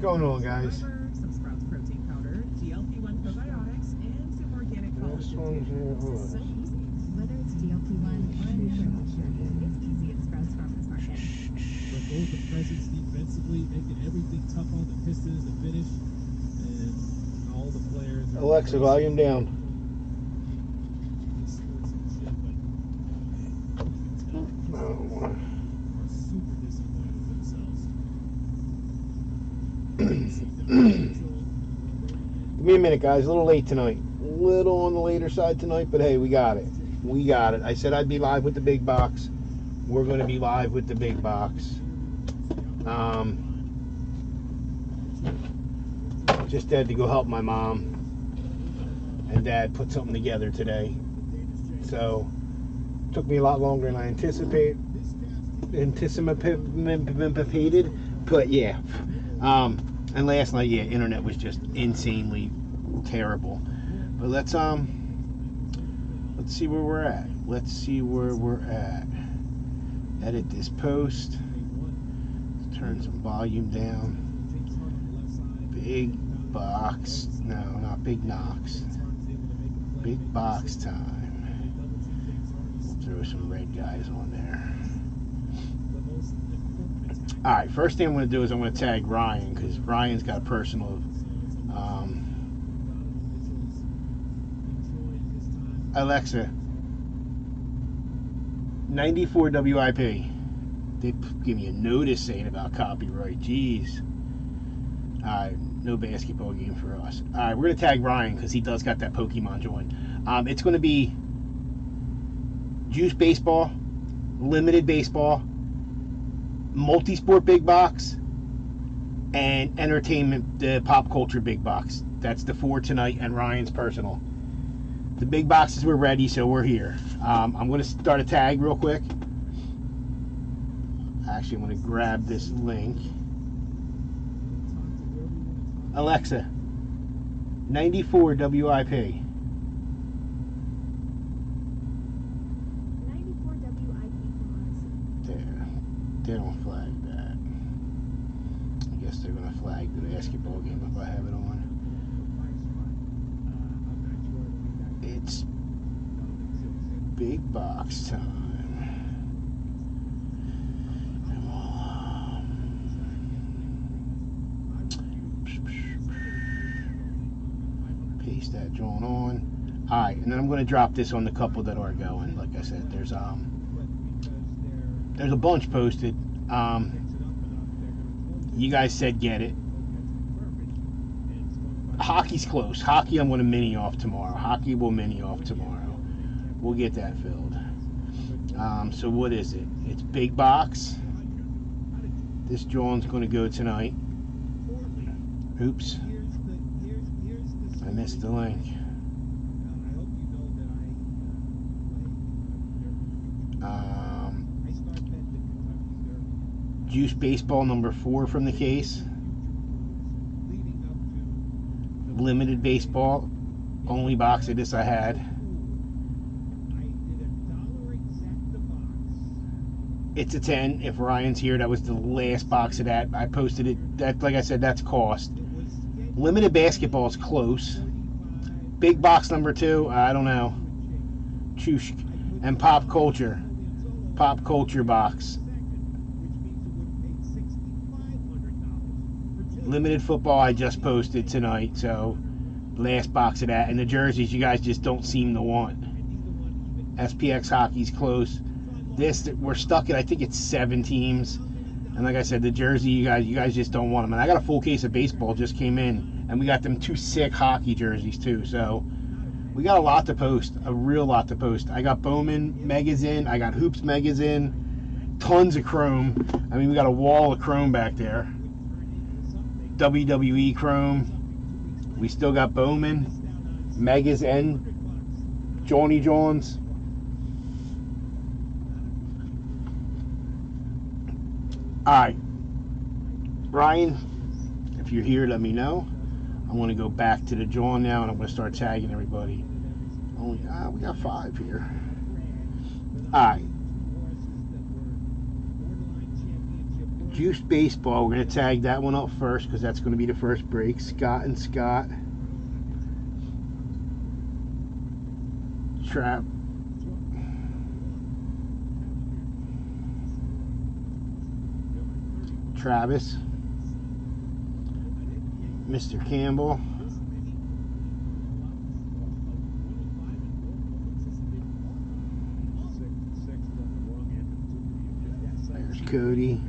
going on, guys? Some Sprouts protein powder, GLP-1 probiotics, and some organic collagen. This one here, This is so easy. Whether it's GLP-1 or nutrition, it's easy at Sprouts Farmers Market. But both the presence defensively, making everything tough on the Pistons to finish, and all the players. Alexa, volume down. Are super disappointed with themselves. Give me a minute, guys. A little late tonight. A little on the later side tonight, but hey, we got it. We got it. I said I'd be live with the big box. We're going to be live with the big box. Just had to go help my mom and dad put something together today. So, took me a lot longer than I anticipated. But yeah. And last night, yeah, internet was just insanely terrible. But let's see where we're at. Let's see where we're at. Edit this post. Turn some volume down. Big box. No, not Big Knox. Big box time. We'll throw some red guys on there. Alright, first thing I'm going to do is I'm going to tag Ryan, because Ryan's got a personal Alexa, 94 WIP. They give me a notice saying about copyright. Jeez. Alright, no basketball game for us. Alright, we're going to tag Ryan because he does got that Pokemon join. It's going to be Juice Baseball, Limited Baseball, Multi-Sport Big Box, and Entertainment, the Pop Culture Big Box. That's the 4 tonight, and Ryan's personal. The big boxes were ready, so we're here. I'm going to start a tag real quick. Actually, I'm going to grab this link. Alexa, 94 WIP. 94 WIP There. They don't flag that. I guess they're going to flag the basketball game if I have it on. It's big box time. Paste that joint on. Alright, and then I'm going to drop this on the couple that are going. Like I said, there's a bunch posted. You guys said get it. Hockey's close. Hockey I'm going to mini off tomorrow. Hockey will mini off tomorrow. We'll get that filled. So what is it? It's big box. This joint's going to go tonight. Oops. I missed the link. Juice Baseball number 4 from the case. Limited Baseball, only box of this I had. It's a 10. If Ryan's here, that was the last box of that. I posted it. That, like I said, that's cost. Limited Basketball is close. Big box number 2, I don't know. Choosh. And Pop Culture box. Limited Football I just posted tonight, so last box of that. And the jerseys you guys just don't seem to want. SPX Hockey's close. This, we're stuck at, I think it's 7 teams. And like I said, the jersey, you guys just don't want them. And I got a full case of baseball just came in. And we got them 2 sick hockey jerseys too. So we got a lot to post, a real lot to post. I got Bowman Megas in. I got Hoops Megas in. Tons of Chrome. I mean, we got a wall of Chrome back there. WWE Chrome. We still got Bowman, Megas, and Johnny Johns. Alright. Ryan, if you're here, let me know. I'm going to go back to the John now, and I'm going to start tagging everybody. We got 5 here. Alright. Juice Baseball, we're going to tag that one up first because that's going to be the first break. Scott and Scott. Travis. Mr. Campbell. There's Cody.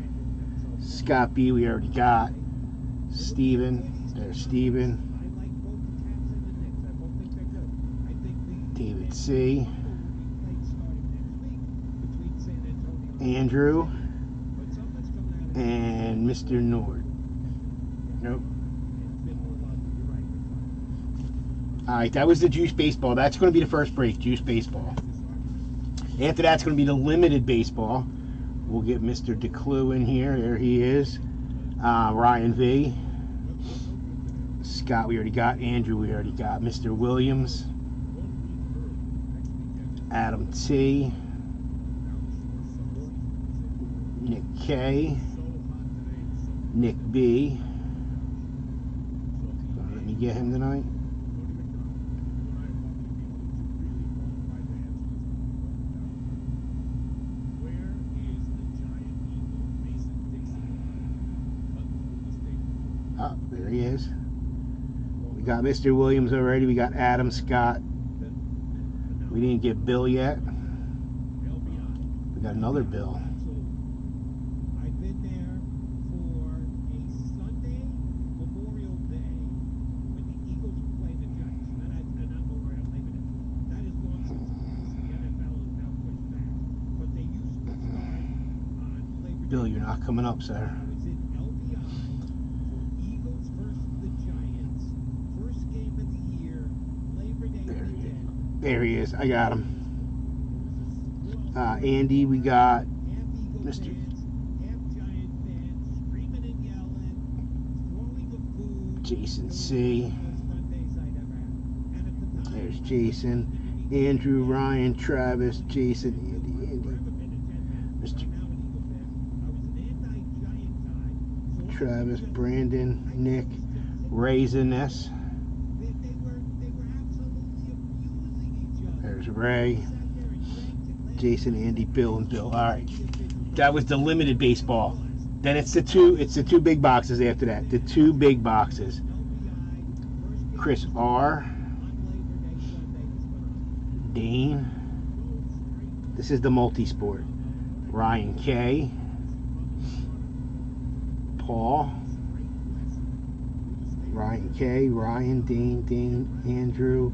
Scott B, we already got. Steven. There's Steven. David C. Andrew. And Mr. Nord. Nope. Alright, that was the Juice Baseball. That's going to be the first break, Juice Baseball. After that's going to be the Limited Baseball. We'll get Mr. DeClue in here. There he is. Ryan V. Scott, we already got. Andrew, we already got. Mr. Williams. Adam T. Nick K. Nick B. Let me get him tonight. Oh, there he is. We got Mr. Williams already. We got Adam Scott. We didn't get Bill yet. We got another Bill. I've been there for a Sunday Memorial Day when the Eagles were playing the Giants. And I'm Memorial Labor Day. That is long since the NFL is now pushed back. But they used to start on Labor Day. Bill, you're not coming up, sir. I was in LBI for Eagles versus the Giants. First game of the year, Labor Day weekend. There he is. I got him. Andy, we got Mr. Jason C. There's Jason. Andrew, Ryan, Travis, Jason, Andy. Mr. Travis, Brandon, Nick, Ray's in this. There's Ray, Jason, Andy, Bill, and Bill. All right, that was the Limited Baseball. Then it's the two big boxes after that. The two big boxes. Chris R. Dane. This is the multi-sport. Ryan K. Paul. Ryan K. Ryan, Dane, Andrew.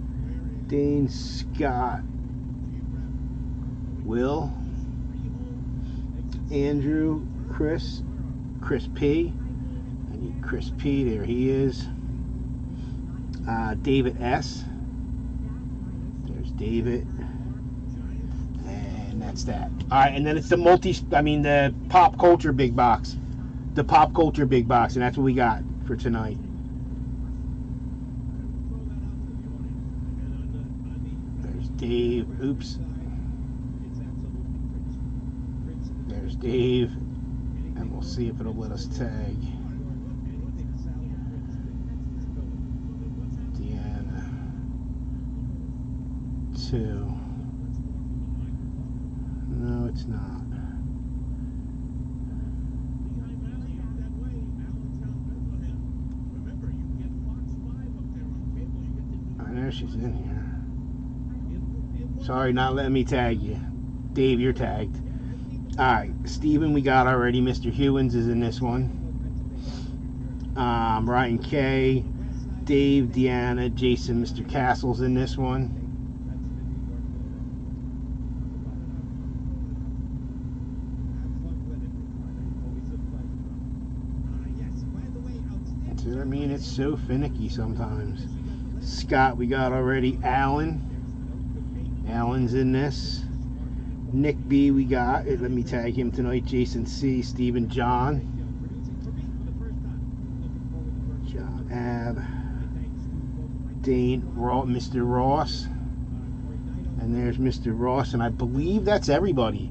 Dane, Scott, Will, Andrew, Chris P. I need Chris P. There he is. David S. There's David, and that's that. All right, and then it's the pop culture big box, the pop culture big box, and that's what we got for tonight. Dave, oops. There's Dave, and we'll see if it'll let us tag. Deanna, 2. No, it's not. I know she's in here. Sorry, not letting me tag you. Dave, you're tagged. Alright, Steven, we got already. Mr. Hewins is in this one. Ryan K. Dave, Deanna, Jason, Mr. Castle's in this one. See what I mean? It's so finicky sometimes. Scott, we got already. Allen's in this. Nick B, we got. Let me tag him tonight. Jason C, Stephen, John, Ab, Dane, Mr. Ross, and there's Mr. Ross, and I believe that's everybody.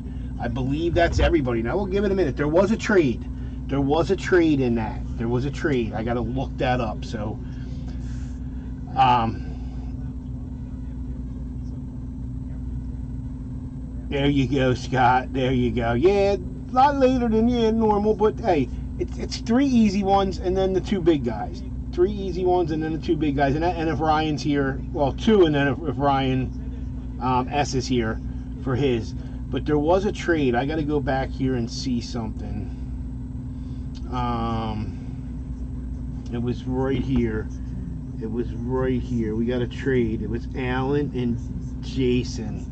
Now we'll give it a minute. There was a trade. There was a trade in that. There was a trade. I got to look that up. So, there you go, Scott. There you go. Yeah, a lot later than normal, but hey, it's 3 easy ones and then the 2 big guys. 3 easy ones and then the 2 big guys. And if Ryan's here, well, 2, and then if Ryan S is here for his. But there was a trade. I got to go back here and see something. It was right here. It was right here. We got a trade. It was Alan and Jason.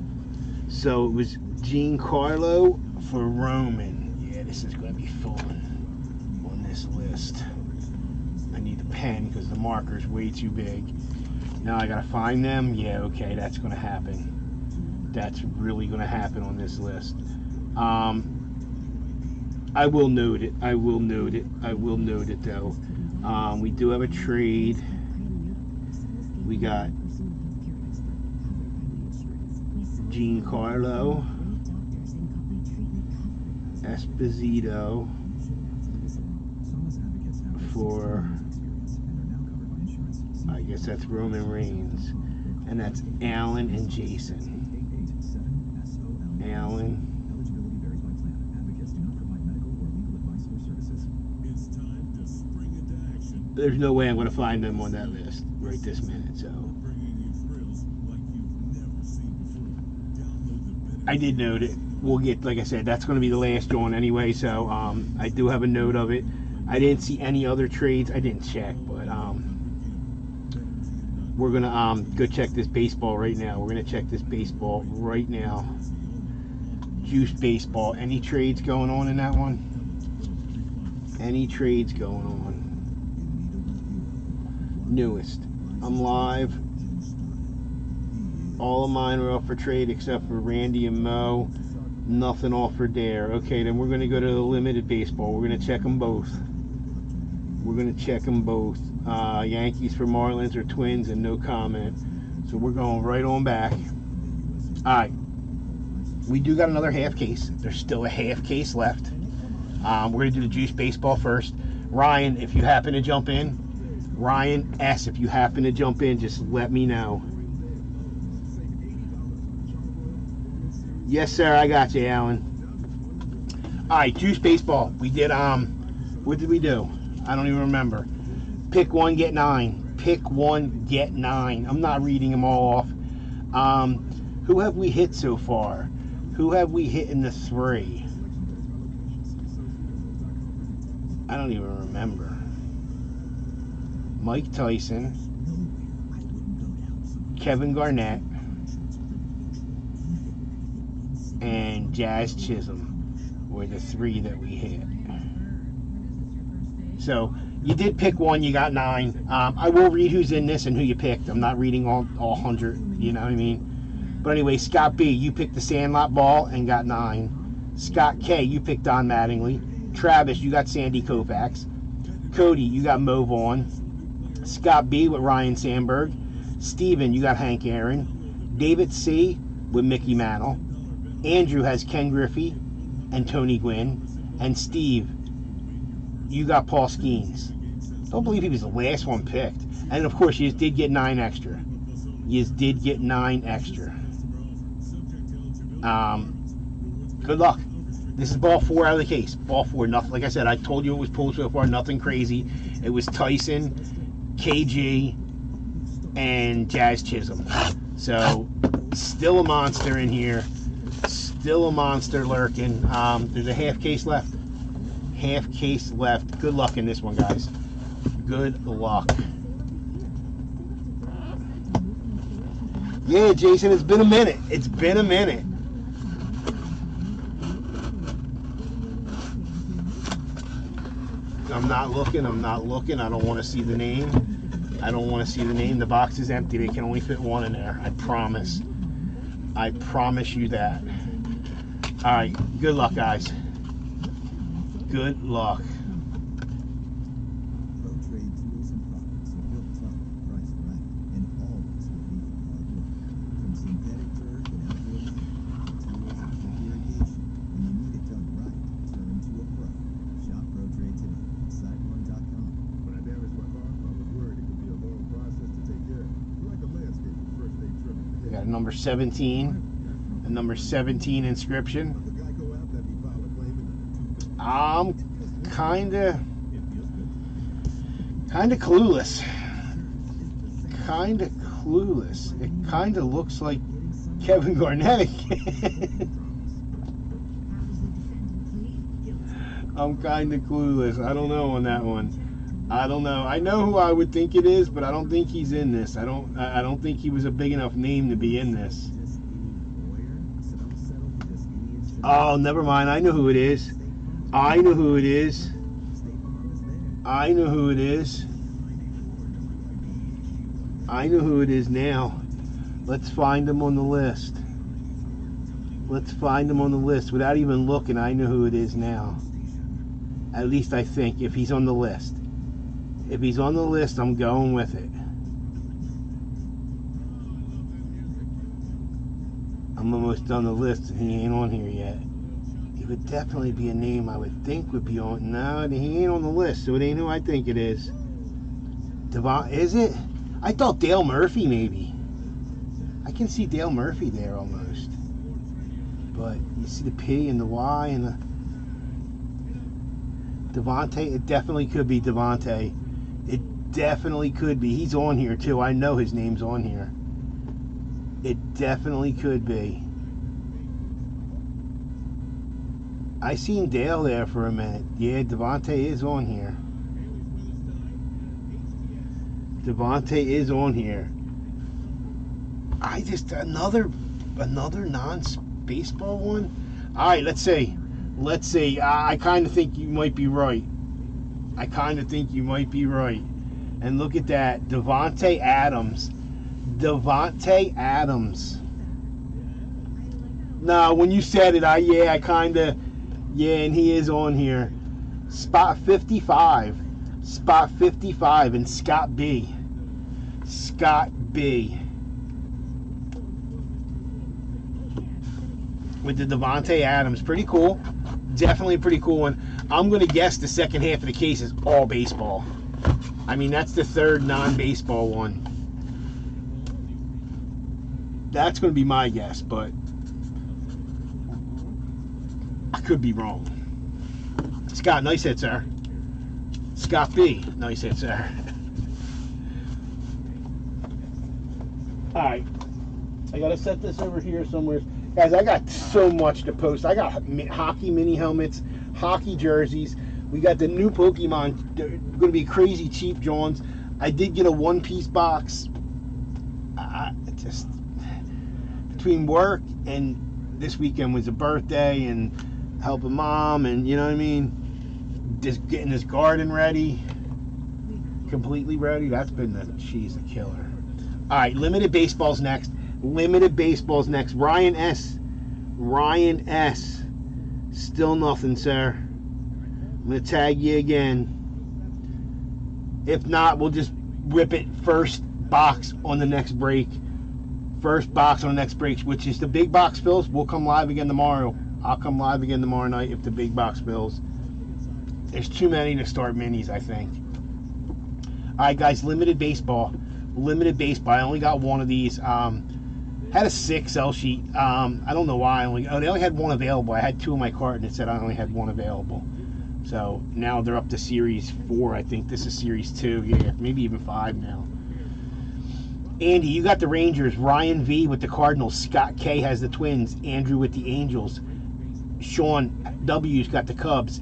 So it was Giancarlo for Roman. Yeah, this is going to be fun on this list. I need the pen because the marker's way too big. Now I got to find them. Yeah, okay, that's going to happen. That's really going to happen on this list. I will note it. I will note it. I will note it, though. We do have a trade. We got Giancarlo Esposito for, I guess that's Roman Reigns, and that's Alan and Jason. Alan. There's no way I'm going to find them on that list right this minute, so. I did note it. We'll get, like I said, that's going to be the last one anyway, so I do have a note of it. I didn't see any other trades. I didn't check, but we're going to go check this baseball right now. We're going to check this baseball right now. Juice baseball. Any trades going on in that one? Any trades going on? Newest. I'm live. All of mine are up for trade except for Randy and Mo. Nothing offered there. Okay, then we're going to go to the limited baseball. We're going to check them both. We're going to check them both. Yankees for Marlins or Twins, and no comment. So we're going right on back. All right. We do got another half case. There's still a half case left. We're going to do the juice baseball first. Ryan, if you happen to jump in. Ryan S, if you happen to jump in, just let me know. Yes, sir, I got you, Alan. All right, juice baseball. We did, what did we do? I don't even remember. Pick 1, get 9. Pick 1, get 9. I'm not reading them all off. Who have we hit so far? Who have we hit in the 3? I don't even remember. Mike Tyson, Kevin Garnett, and Jazz Chisholm were the 3 that we hit. So you did pick 1, you got 9. I will read who's in this and who you picked. I'm not reading all 100, you know what I mean? But anyway, Scott B, you picked the Sandlot ball and got 9. Scott K, you picked Don Mattingly. Travis, you got Sandy Koufax. Cody, you got Mo Vaughn. Scott B with Ryan Sandberg. Steven, you got Hank Aaron. David C with Mickey Mantle. Andrew has Ken Griffey and Tony Gwynn. And Steve, you got Paul Skeens. Don't believe he was the last one picked. And of course, you did get 9 extra. You did get 9 extra. Good luck. This is ball 4 out of the case. Ball 4. Nothing. Like I said, I told you it was pulled so far. Nothing crazy. It was Tyson, KG, and Jazz Chisholm. So, still a monster in here. Still a monster lurking. There's a half case left. Half case left. Good luck in this one, guys. Good luck. Yeah, Jason, it's been a minute. It's been a minute. I'm not looking. I'm not looking. I don't want to see the name. I don't want to see the name. The box is empty. They can only fit 1 in there. I promise. I promise you that. All right. Good luck, guys. Good luck. number 17. A number 17 inscription. I'm kinda clueless. Kinda clueless. It kinda looks like Kevin Garnett again. I'm kinda clueless. I don't know on that one. I don't know. I know who I would think it is, but I don't think he's in this. I don't think he was a big enough name to be in this. Oh, never mind. I know who it is. I know who it is. I know who it is. I know who it is now. Let's find him on the list. Let's find him on the list. Without even looking, I know who it is now. At least I think, if he's on the list. If he's on the list, I'm going with it. I'm almost on the list and he ain't on here yet. He would definitely be a name I would think would be on. No, he ain't on the list, so it ain't who I think it is. Is it? I thought Dale Murphy maybe. I can see Dale Murphy there almost. But you see the P and the Y and the Devontae. It definitely could be Devontae. It definitely could be. He's on here too. I know his name's on here. It definitely could be. I seen Dale there for a minute. Yeah, Devontae is on here. Devontae is on here. I just another non-baseball one. All right, let's see. I kind of think you might be right. And look at that, Davante Adams. Nah, when you said it, and he is on here. Spot 55, and Scott B. With the Davante Adams, pretty cool. Definitely a pretty cool one. I'm gonna guess the second half of the case is all baseball. I mean, that's the third non-baseball one. That's going to be my guess, but I could be wrong. Scott, nice hit, sir. Scott B, nice hit, sir. Alright. I got to set this over here somewhere. Guys, I got so much to post. I got hockey mini helmets, hockey jerseys. We got the new Pokemon. They're going to be crazy cheap, Johns. I did get a one-piece box. Just between work and this weekend was a birthday and helping mom and, you know what I mean, just getting this garden ready, completely ready. That's been a killer. All right, limited baseball's next. Ryan S. Still nothing, sir. I'm going to tag you again. If not, we'll just rip it first box on the next break. Which is the big box fills. We'll come live again tomorrow. I'll come live again tomorrow night if the big box fills. There's too many to start minis, I think. All right, guys, limited baseball. I only got one of these. Had a 6 sell sheet. I don't know why. They only had one available. I had 2 in my cart, and it said I only had 1 available. So now they're up to Series 4, I think. This is Series 2, yeah, maybe even 5 now. Andy, you got the Rangers. Ryan V with the Cardinals. Scott K has the Twins. Andrew with the Angels. Sean W's got the Cubs.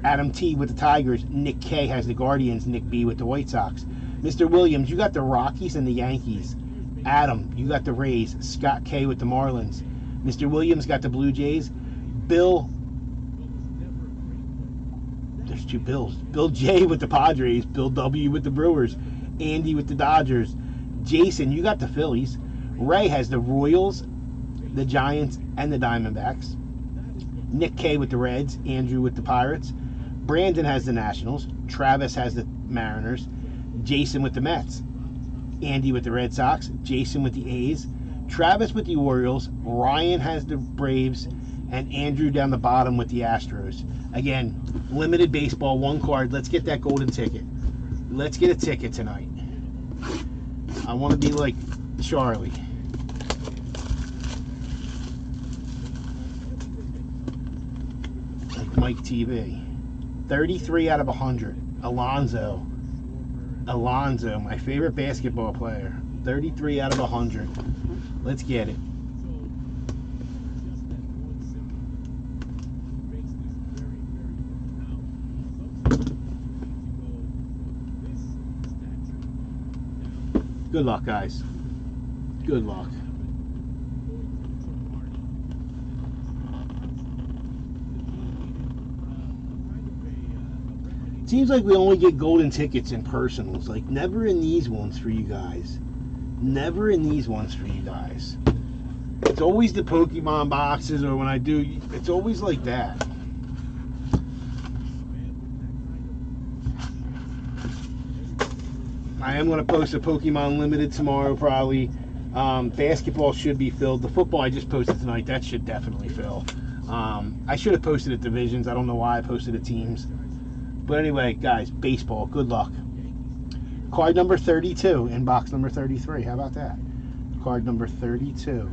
Adam T with the Tigers. Nick K has the Guardians. Nick B with the White Sox. Mr. Williams, you got the Rockies and the Yankees. Adam, you got the Rays. Scott K with the Marlins. Mr. Williams got the Blue Jays. Bill, there's 2 Bills. Bill J with the Padres. Bill W with the Brewers. Andy with the Dodgers. Jason, you got the Phillies. Ray has the Royals, the Giants, and the Diamondbacks. Nick K with the Reds. Andrew with the Pirates. Brandon has the Nationals. Travis has the Mariners. Jason with the Mets. Andy with the Red Sox. Jason with the A's. Travis with the Orioles. Ryan has the Braves. And Andrew down the bottom with the Astros. Again, limited baseball, 1 card. Let's get that golden ticket. Let's get a ticket tonight. I want to be like Charlie. Mike TV. 33 out of 100. Alonzo, my favorite basketball player. 33 out of 100. Let's get it. Good luck, guys. Good luck. Seems like we only get golden tickets in personals. Like, never in these ones for you guys. Never in these ones for you guys. It's always the Pokemon boxes, or when I do, it's always like that. I am going to post a Pokemon Limited tomorrow, probably. Basketball should be filled. The football I just posted tonight, that should definitely fill. I should have posted at divisions. I don't know why I posted at teams. But anyway, guys, baseball, good luck. Card number 32 in box number 33. How about that? Card number 32.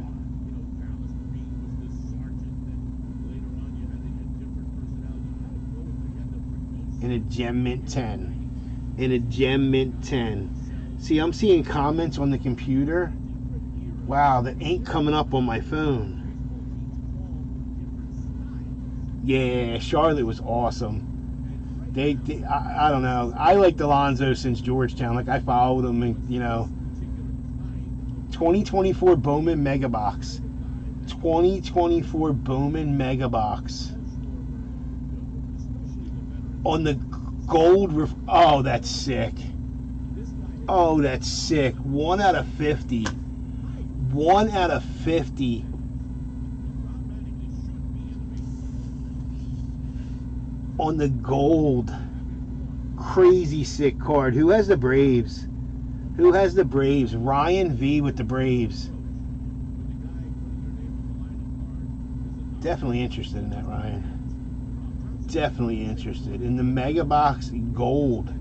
In a Gem Mint 10. In a Gem Mint 10. See, I'm seeing comments on the computer. Wow, that ain't coming up on my phone. Yeah, Charlotte was awesome. I don't know. I liked Alonzo since Georgetown. Like, I followed him, and, you know. 2024 Bowman Mega Box. 2024 Bowman Mega Box. On the gold. Oh, that's sick. Oh, that's sick. 1 out of 50. 1 out of 50. On the gold. Crazy sick card. Who has the Braves? Who has the Braves? Ryan V with the Braves. Definitely interested in that, Ryan. Definitely interested. In the Mega Box gold.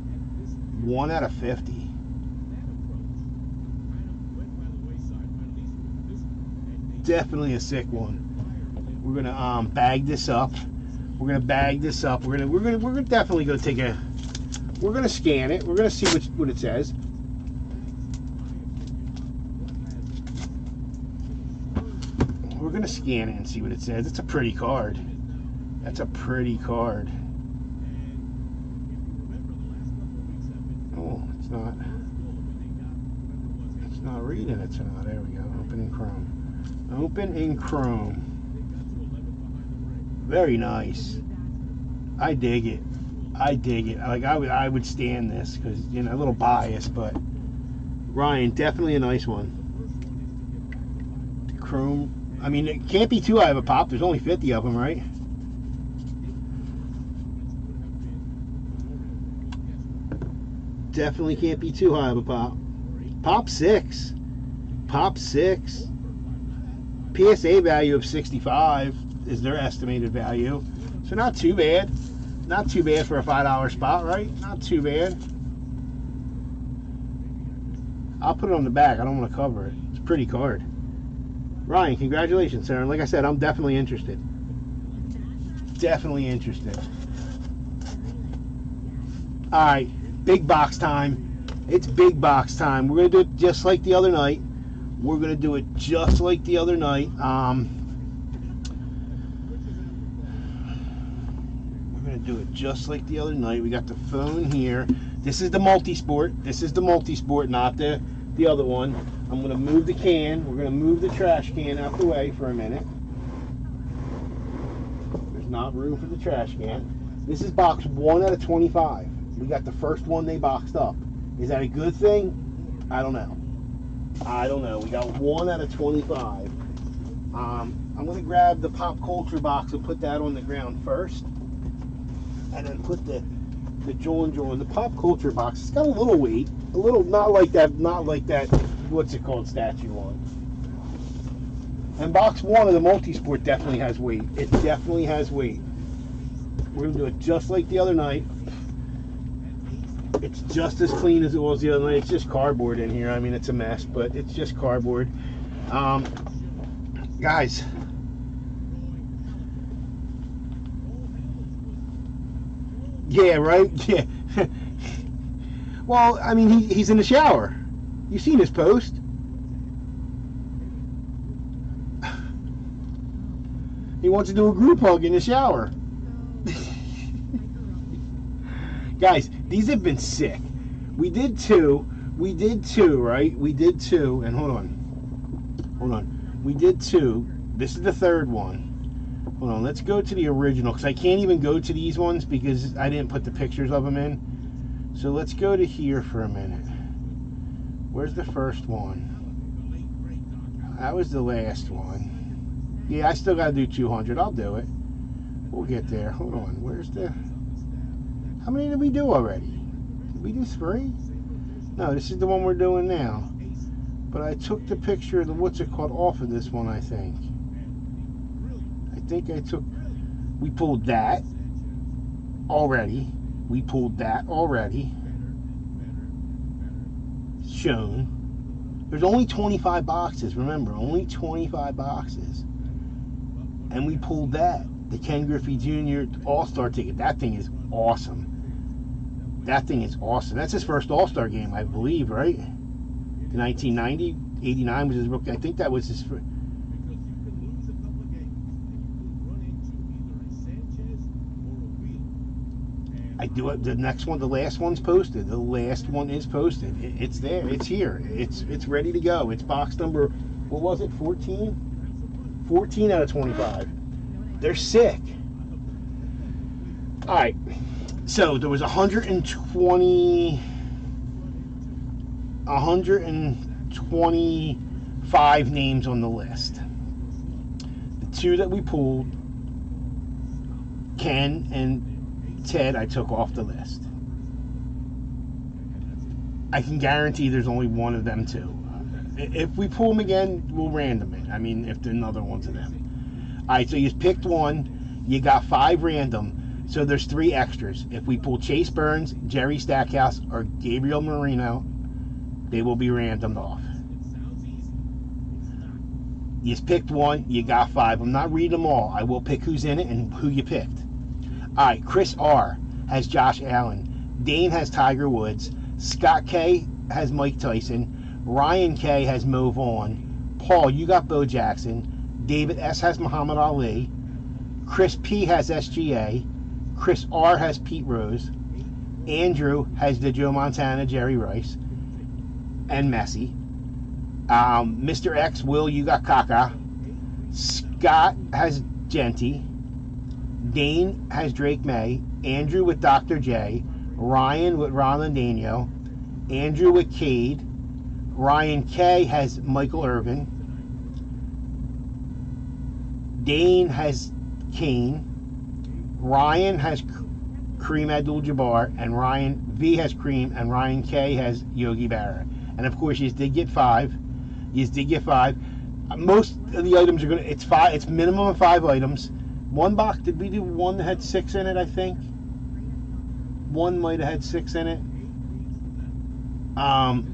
1 out of 50. Definitely a sick one. We're gonna bag this up. We're gonna bag this up. We're definitely gonna take a. We're gonna scan it. We're gonna see what it says. We're gonna scan it and see what it says. It's a pretty card. That's a pretty card. Oh, it's not. It's not reading it tonight. There we go. Open in Chrome. Open in Chrome. Very nice. I dig it. I dig it. Like, I would stand this because, you know, a little biased, but Ryan, definitely a nice one. Chrome. I mean, it can't be too high of a pop. There's only 50 of them, right? Definitely can't be too high of a pop. Pop 6. Pop 6. PSA value of 65 is their estimated value. So not too bad. Not too bad for a $5 spot, right? Not too bad. I'll put it on the back. I don't want to cover it. It's a pretty card. Ryan, congratulations, sir. And like I said, I'm definitely interested. Definitely interested. All right, big box time. It's big box time. We're going to do it just like the other night. We're going to do it just like the other night. Do it just like the other night. We got the phone here. This is the multi-sport. This is the multi-sport, not the other one. I'm going to move the can. We're going to move the trash can out the way for a minute. There's not room for the trash can. This is box 1 out of 25. We got the first one they boxed up. Is that a good thing? I don't know. I don't know. We got 1 out of 25. I'm going to grab the pop culture box and put that on the ground first. And then put the Joel & Joel in the pop culture box. It's got a little weight, a little not like that. What's it called? Statue one. And box 1 of the multi-sport definitely has weight. It definitely has weight. We're gonna do it just like the other night. It's just as clean as it was the other night. It's just cardboard in here. I mean, it's a mess, but it's just cardboard. Guys. Yeah, right? Yeah. Well, I mean, he's in the shower. You've seen his post. He wants to do a group hug in the shower. Guys, these have been sick. We did two, right? We did two, and hold on. We did two. This is the third one. Hold on, let's go to the original, because I can't even go to these ones because I didn't put the pictures of them in. So let's go to here for a minute. Where's the first one? That was the last one. Yeah, I still got to do 200. I'll do it. We'll get there. Hold on. Where's the... How many did we do already? Did we do 3? No, this is the one we're doing now. But I took the picture of the, what's it called, off of this one, I think. We pulled that already. Shown. There's only 25 boxes, remember, only 25 boxes. And we pulled that, the Ken Griffey Jr. All-Star ticket. That thing is awesome. That's his first All-Star game, I believe, right? The 1990, 89 was his rookie. I think that was his first. I do it. The next one, the last one's posted. The last one is posted. It's there. It's here. It's ready to go. It's box number, what was it, 14? 14 out of 25. They're sick. All right. So there was 125 names on the list. The two that we pulled, Ken and Ted, I took off the list. I can guarantee there's only one of them too. If we pull them again, we'll random it. I mean, if there's another one's of them. All right, so you picked one. You got 5 random. So there's 3 extras. If we pull Chase Burns, Jerry Stackhouse, or Gabriel Marino, they will be randomed off. You picked one. You got 5. I'm not reading them all. I will pick who's in it and who you picked. All right, Chris R. has Josh Allen. Dane has Tiger Woods. Scott K. has Mike Tyson. Ryan K. has Mo Vaughn. Paul, you got Bo Jackson. David S. has Muhammad Ali. Chris P. has SGA. Chris R. has Pete Rose. Andrew has the Joe Montana, Jerry Rice, and Messi. Mr. X, Will, you got Kaka. Scott has Genty. Dane has Drake May. Andrew with Dr. J. Ryan with Ronaldinho. Andrew with Cade. Ryan K. has Michael Irvin. Dane has Kane. Ryan has Kareem Abdul-Jabbar, and Ryan V has Kareem, and Ryan K has Yogi Berra. And of course, you did get 5. Most of the items are gonna. It's 5. It's minimum of 5 items. One box. Did we do one that had 6 in it? I think one might have had 6 in it. I'm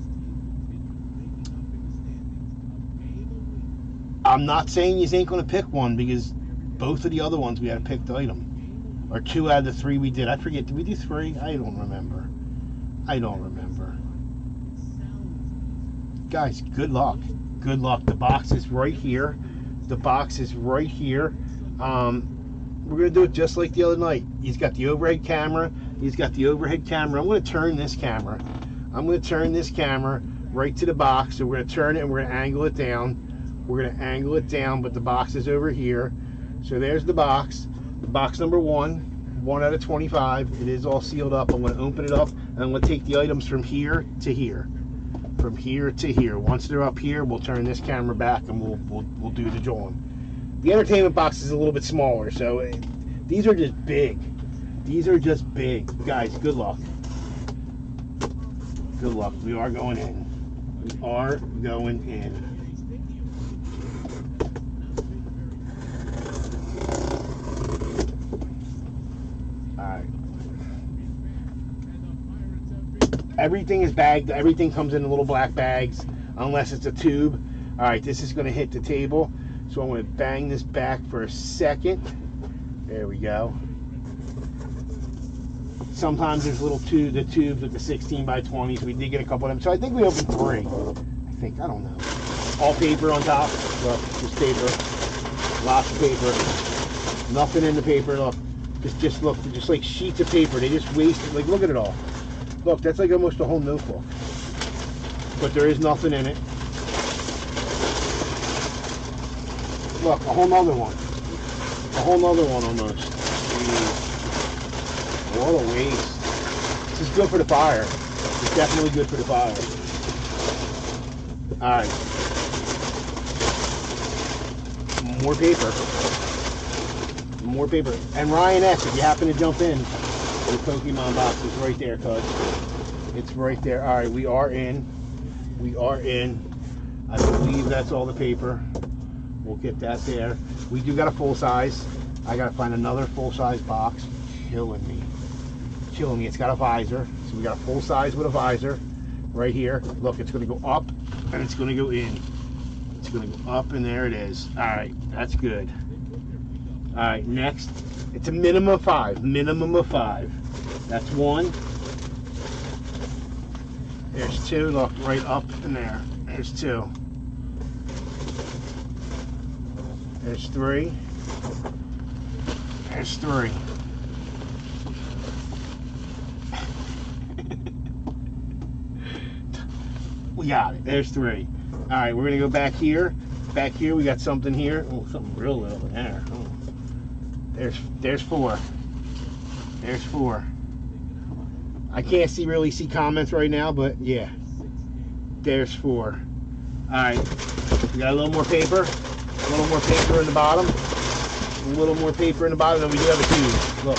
not saying you ain't gonna pick one because both of the other ones we had a picked item. Or 2 out of the 3 we did. I forget. Did we do 3? I don't remember. Guys, good luck. The box is right here. We're going to do it just like the other night. He's got the overhead camera. I'm going to turn this camera. Right to the box. So we're going to turn it and we're going to angle it down. But the box is over here. So there's the box. Box number 1 out of 25. It is all sealed up. I'm going to open it up and I'm going to take the items from here to here. Once they're up here, we'll turn this camera back and we'll do the drawing. The entertainment box is a little bit smaller, so these are just big. Guys, good luck. We are going in. Everything is bagged. Everything comes in little black bags, unless it's a tube. All right, this is going to hit the table. So I'm going to bang this back for a second. There we go. Sometimes there's little the tubes with the 16 by 20s. We did get a couple of them. So I think we opened 3. I don't know. All paper on top. Look, just paper. Lots of paper. Nothing in the paper. Look, just look, just like sheets of paper. They just wasted. Like, look at it all. Look, that's like almost a whole notebook. But there is nothing in it. Look, a whole nother one. A whole nother one almost. Jeez. What a waste. This is good for the fire. It's definitely good for the fire. Alright. More paper. More paper. And Ryan S., if you happen to jump in, the Pokemon box is right there, cuz. It's right there. Alright, we are in. We are in. I believe that's all the paper. We'll get that there. We do got a full size. I gotta find another full size box. Killing me. Killing me. It's got a visor. So we got a full size with a visor right here. Look, it's gonna go up and it's gonna go in. It's gonna go up and there it is. Alright, that's good. Alright, next. It's a minimum of 5. Minimum of 5. That's 1. There's 2. Look, right up in there. There's 2. There's 3. There's 3. We got it. There's 3. All right, we're gonna go back here. Back here, we got something here. Oh, something real little in there. Oh. There's 4. There's 4. I can't really see comments right now, but yeah. There's 4. All right, we got a little more paper. A little more paper in the bottom. A little more paper in the bottom, and we do have a tube. Look,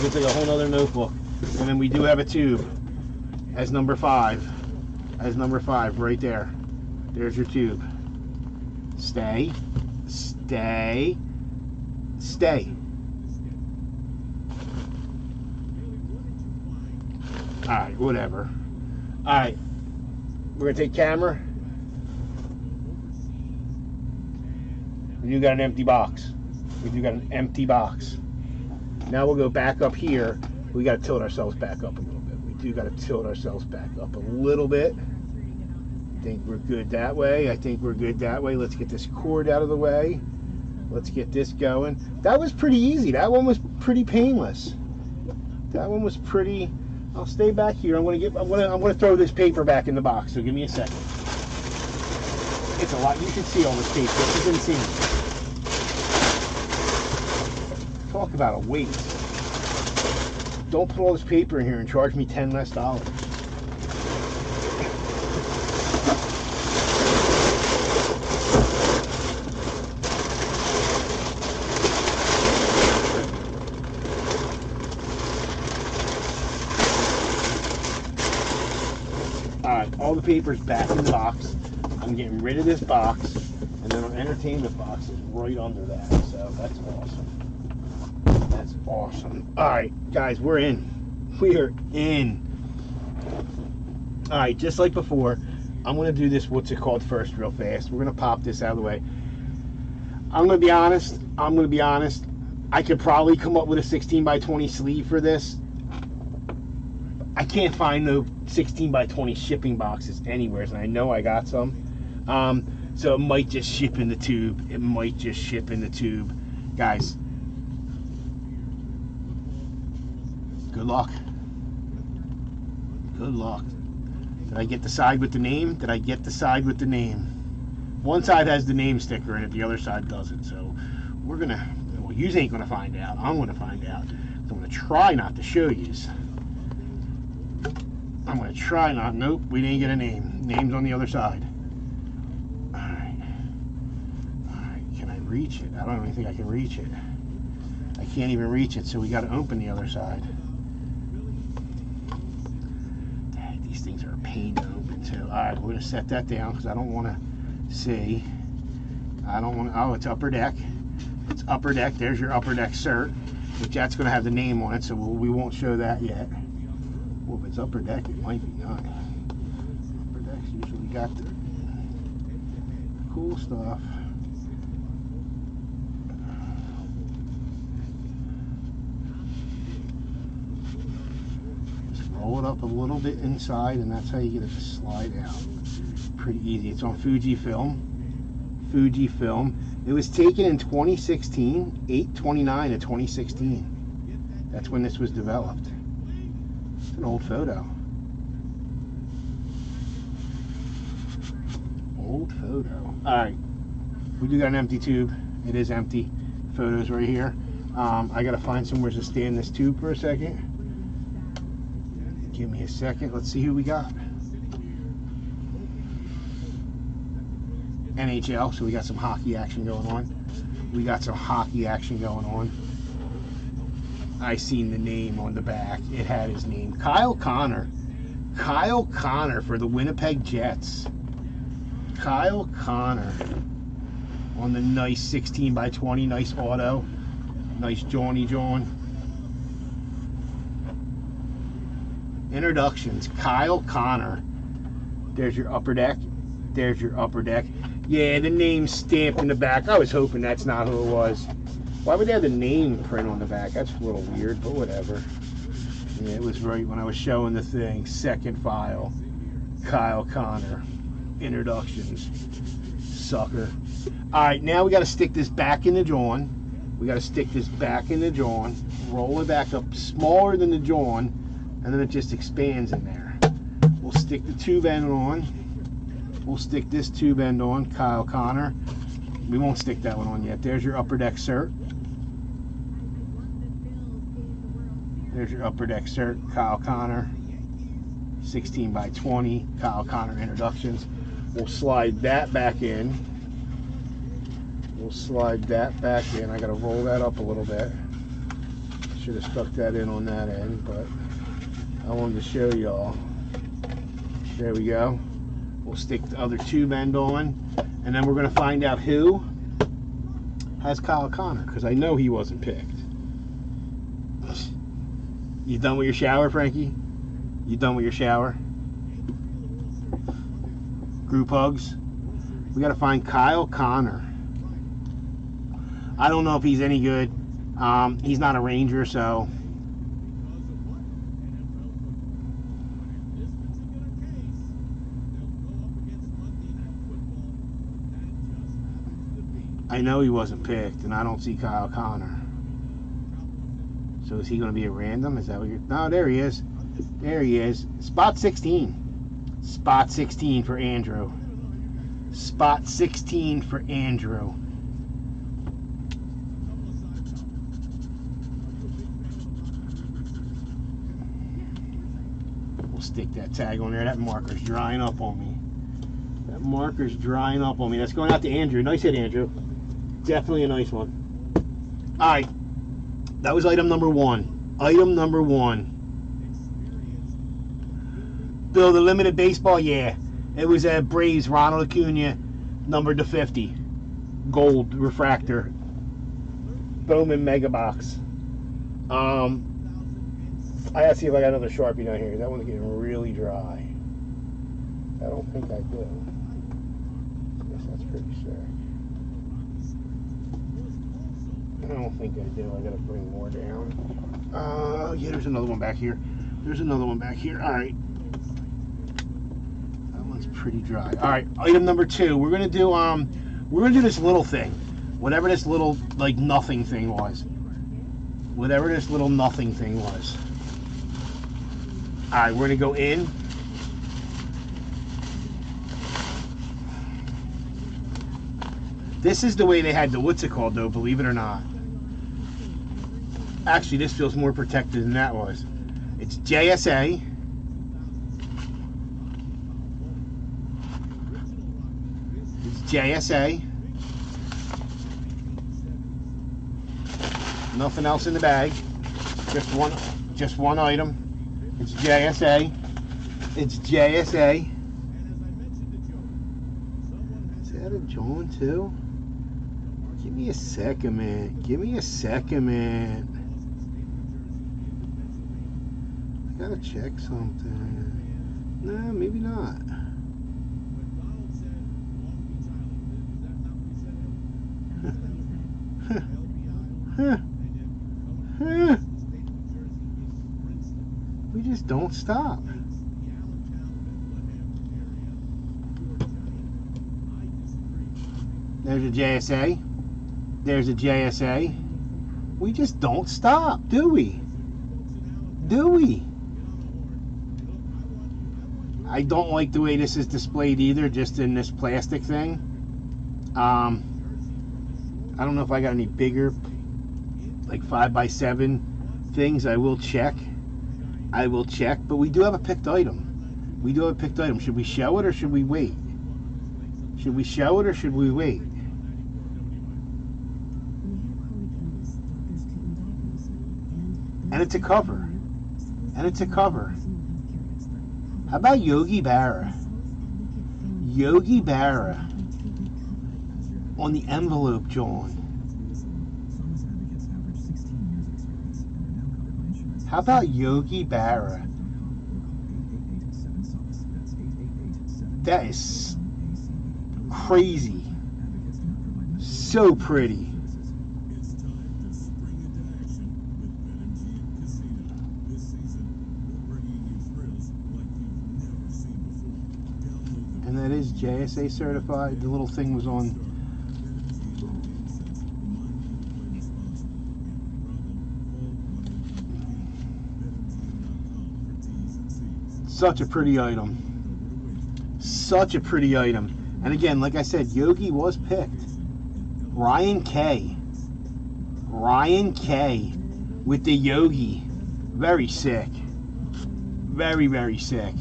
it's like a whole other notebook. And then we do have a tube as number 5. As number 5, right there. There's your tube. Stay. Stay. Stay. Alright, whatever. Alright. We're going to take camera. We do got an empty box. We do got an empty box. Now we'll go back up here. We got to tilt ourselves back up a little bit. We do got to tilt ourselves back up a little bit. I think we're good that way. I think we're good that way. Let's get this cord out of the way. Let's get this going. That was pretty easy. That one was pretty painless. That one was pretty. I'll stay back here. I'm gonna throw this paper back in the box. So give me a second. It's a lot. You can see all this paper. This is insane. Talk about a waste. Don't put all this paper in here and charge me $10 less. Alright, all the paper's back in the box. I'm getting rid of this box, and then our entertainment box is right under that. So that's awesome. That's awesome. Alright, guys, we're in. We are in. Alright, just like before, I'm going to do this, what's it called, first real fast. We're going to pop this out of the way. I'm going to be honest. I could probably come up with a 16 by 20 sleeve for this. I can't find no 16 by 20 shipping boxes anywhere, and I know I got some. So it might just ship in the tube. It might just ship in the tube. Guys, good luck. Good luck. Did I get the side with the name? Did I get the side with the name? One side has the name sticker in it, the other side doesn't. So we're gonna, well, you ain't gonna find out. I'm gonna find out. I'm gonna try not to show yous. I'm gonna try not. Nope, we didn't get a name. Name's on the other side. Alright. Alright, can I reach it? I don't even think I can reach it. I can't even reach it, so we gotta open the other side. Dang, these things are a pain to open too. Alright, we're gonna set that down because I don't wanna see. I don't wanna, oh, it's upper deck. It's upper deck. There's your upper deck cert, which that's gonna have the name on it, so we won't show that yet. Well, if it's upper deck, it might be not. Upper deck's usually got the cool stuff. up a little bit inside, and that's how you get it to slide out. Pretty easy. It's on Fujifilm. Fujifilm. It was taken in 2016, 8/29 of 2016. That's when this was developed. It's an old photo. Old photo. Alright. We do got an empty tube. It is empty. Photos right here. I gotta find somewhere to stand this tube for a second. Give me a second. Let's see who we got. NHL, so we got some hockey action going on. I seen the name on the back. It had his name. Kyle Connor. Kyle Connor for the Winnipeg Jets. Kyle Connor on the nice 16x20, nice auto. Nice Johnny John. Introductions. Kyle Connor. There's your upper deck. There's your upper deck. Yeah, the name's stamped in the back. I was hoping that's not who it was. Why would they have the name print on the back? That's a little weird, but whatever. Yeah, it was right when I was showing the thing. Second file. Kyle Connor. Introductions. Sucker. Alright, now we got to stick this back in the John. Roll it back up smaller than the John, and then it just expands in there. We'll stick the tube end on. We'll stick this tube end on, Kyle Connor. We won't stick that one on yet. There's your upper deck cert. There's your upper deck cert, Kyle Connor. 16x20, Kyle Connor introductions. We'll slide that back in. I gotta roll that up a little bit. Should have stuck that in on that end, but I wanted to show y'all. There we go. We'll stick the other tube end on, and then we're gonna find out who has Kyle Connor, because I know he wasn't picked. You done with your shower, Frankie? You done with your shower? Group hugs. We gotta find Kyle Connor. I don't know if he's any good. He's not a Ranger, so. I know he wasn't picked, and I don't see Kyle Connor. So is he going to be a random? Is that what you're... No, there he is. There he is. Spot 16. Spot 16 for Andrew. Spot 16 for Andrew. We'll stick that tag on there. That marker's drying up on me. That's going out to Andrew. Nice hit, Andrew. Definitely a nice one. Alright. That was item number one. Bill, the limited baseball, yeah. It was a Braves, Ronald Acuna, numbered to 50. Gold refractor. Bowman Mega Box. I gotta see if I got another Sharpie down here. That one's getting really dry. I don't think I do. Yes, that's pretty sick. I don't think I do. I gotta bring more down. Yeah, there's another one back here. Alright. That one's pretty dry. Alright, item number 2. We're gonna do this little thing. Whatever this little like nothing thing was. Alright, we're gonna go in. This is the way they had the, what's it called though, believe it or not. Actually, this feels more protected than that was. It's JSA. Nothing else in the bag. Just one item. It's JSA. Is that a John too? Give me a second, man. I gotta check something. No, maybe not. We We just don't stop. There's a JSA. There's a JSA. We just don't stop, do we? Do we? I don't like the way this is displayed either, just in this plastic thing. I don't know if I got any bigger, like 5x7 things. I will check. But we do have a picked item. Should we show it or should we wait? Should we show it or should we wait? And it's a cover. How about Yogi Berra? Yogi Berra on the envelope, John. How about Yogi Berra? That is crazy. So pretty. And that is JSA certified. The little thing was on. Such a pretty item. Such a pretty item. And again, like I said, Yogi was picked. Ryan K. With the Yogi. Very sick. Very, very sick.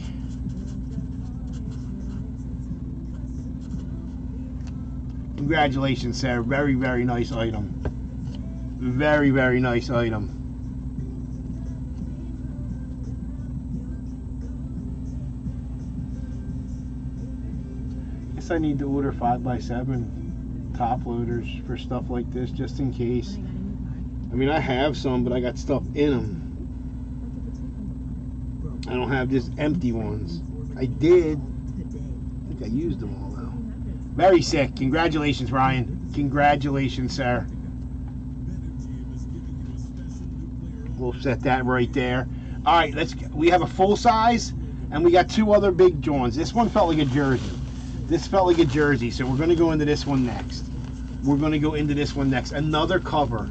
Congratulations, Sarah. Very, very nice item. Very, very nice item. Guess I need to order 5x7 top loaders for stuff like this, just in case. I mean, I have some, but I got stuff in them. I don't have just empty ones. I did. I think I used them all, though. Very sick. Congratulations, Ryan. Congratulations, sir. We'll set that right there. All right, we have a full size, and we got two other big Johns. This one felt like a jersey. So we're going to go into this one next. Another cover.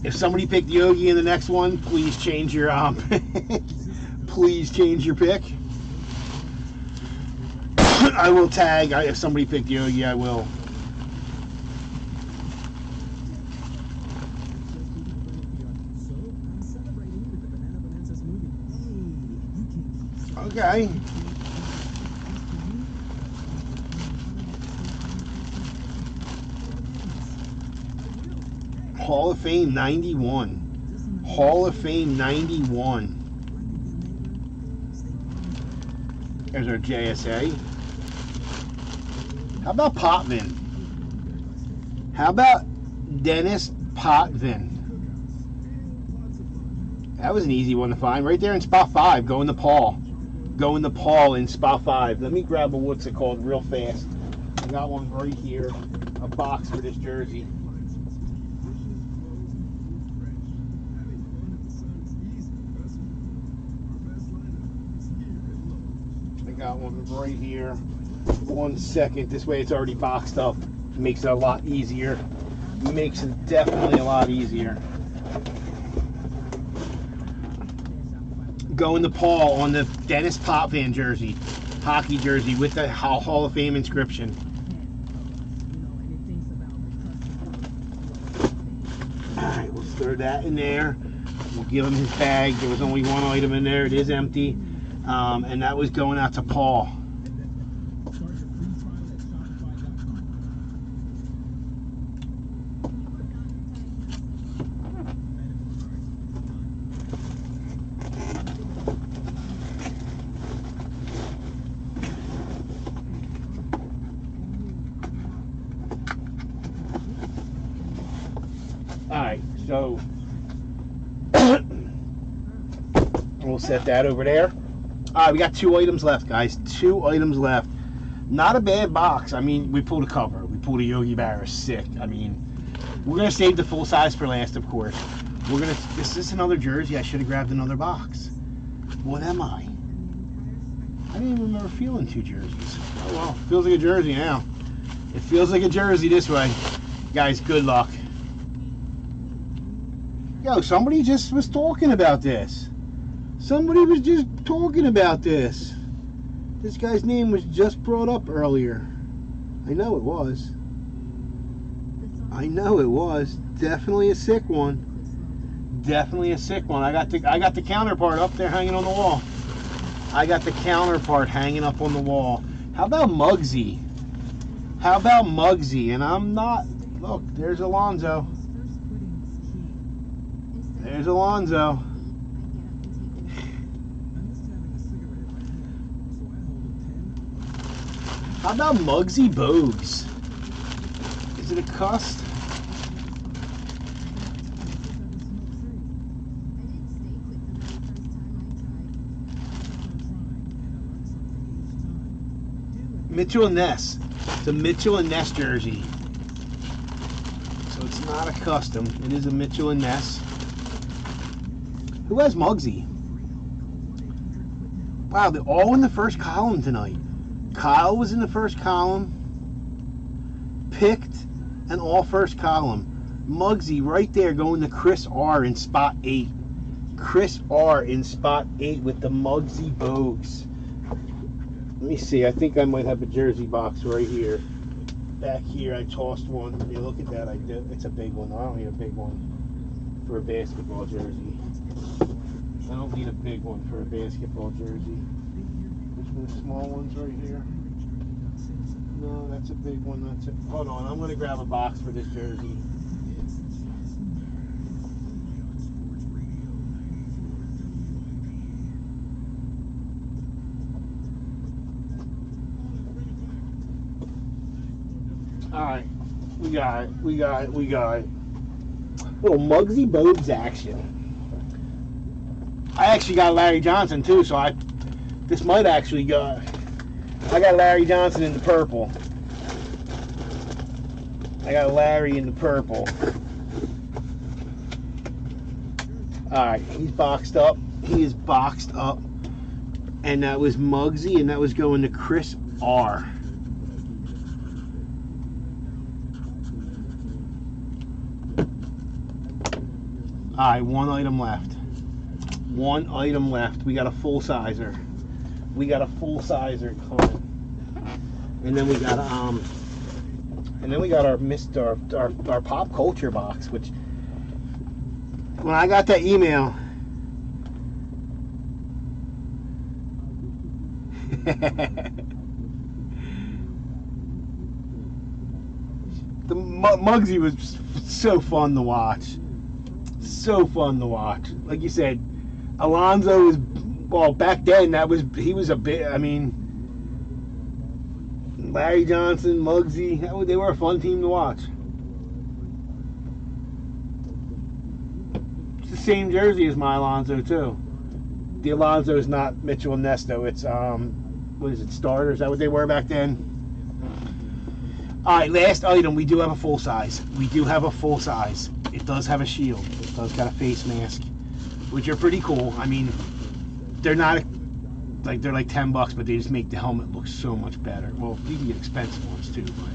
If somebody picked Yogi in the next one, please change your pick. I will tag. If somebody picked Yogi, I will. Okay. Hall of Fame 91. There's our JSA. How about Potvin? How about Dennis Potvin? That was an easy one to find. Right there in spot 5. Going to Paul in spot 5. Let me grab a, what's it called, real fast. I got one right here. A box for this jersey. I got one right here. 1 second. This way it's already boxed up. Makes it a lot easier. Makes it definitely a lot easier. Going to Paul on the Dennis Potvin jersey, hockey jersey with the Hall of Fame inscription. Alright, we'll throw that in there. We'll give him his bag. There was only one item in there. It is empty. And that was going out to Paul. Alright, so we'll set that over there. Alright, we got 2 items left, guys. 2 items left. Not a bad box. I mean, we pulled a cover. We pulled a Yogi Berra. Sick. I mean, we're going to save the full size for last, of course. Is this another jersey? I should have grabbed another box. What am I? I didn't even remember feeling 2 jerseys. Oh well, feels like a jersey now. It feels like a jersey this way. Guys, good luck. Yo, somebody just was talking about this. Somebody was just talking about this. This guy's name was just brought up earlier. I know it was. I know it was. Definitely a sick one. Definitely a sick one. I got the counterpart up there hanging on the wall. I got the counterpart hanging up on the wall. How about Muggsy? How about Muggsy? And I'm not. Look, there's Alonzo. There's Alonzo. How about Muggsy Bogues? Is it a cust? Mitchell and Ness. It's a Mitchell and Ness jersey. So it's not a custom. It is a Mitchell and Ness. Who has Muggsy? Wow, they're all in the first column tonight. Kyle was in the first column. Picked and all first column. Muggsy right there going to Chris R in spot 8. Chris R in spot 8 with the Muggsy Bogues. Let me see. I think I might have a jersey box right here. Back here, I tossed one. Yeah, look at that. I did. It's a big one. I don't need a big one for a basketball jersey. I don't need a big one for a basketball jersey. There's no small ones right here. No, that's a big one. That's it. Hold on. I'm going to grab a box for this jersey. Alright, we got it. Little Muggsy Bogues action. I actually got Larry Johnson too, so this might actually go. I got Larry Johnson in the purple. I got Larry in the purple. Alright, he's boxed up. He is boxed up. And that was Muggsy, and that was going to Chris R. Alright, one item left. One item left. We got a full sizer. We got a full sizer coming. And then we got our pop culture box, which when I got that email the Muggsy was so fun to watch. So fun to watch. Like you said, Alonzo was, well, back then he was a bit. I mean, Larry Johnson, Muggsy, they were a fun team to watch. It's the same jersey as my Alonzo too. The Alonzo is not Mitchell and Ness though. It's what is it? Starter? Is that what they were back then? All right, last item. We do have a full size. We do have a full size. It does have a shield. It does got a face mask, which are pretty cool. I mean, they're not like they're like $10, but they just make the helmet look so much better. Well, you can get expensive ones too, but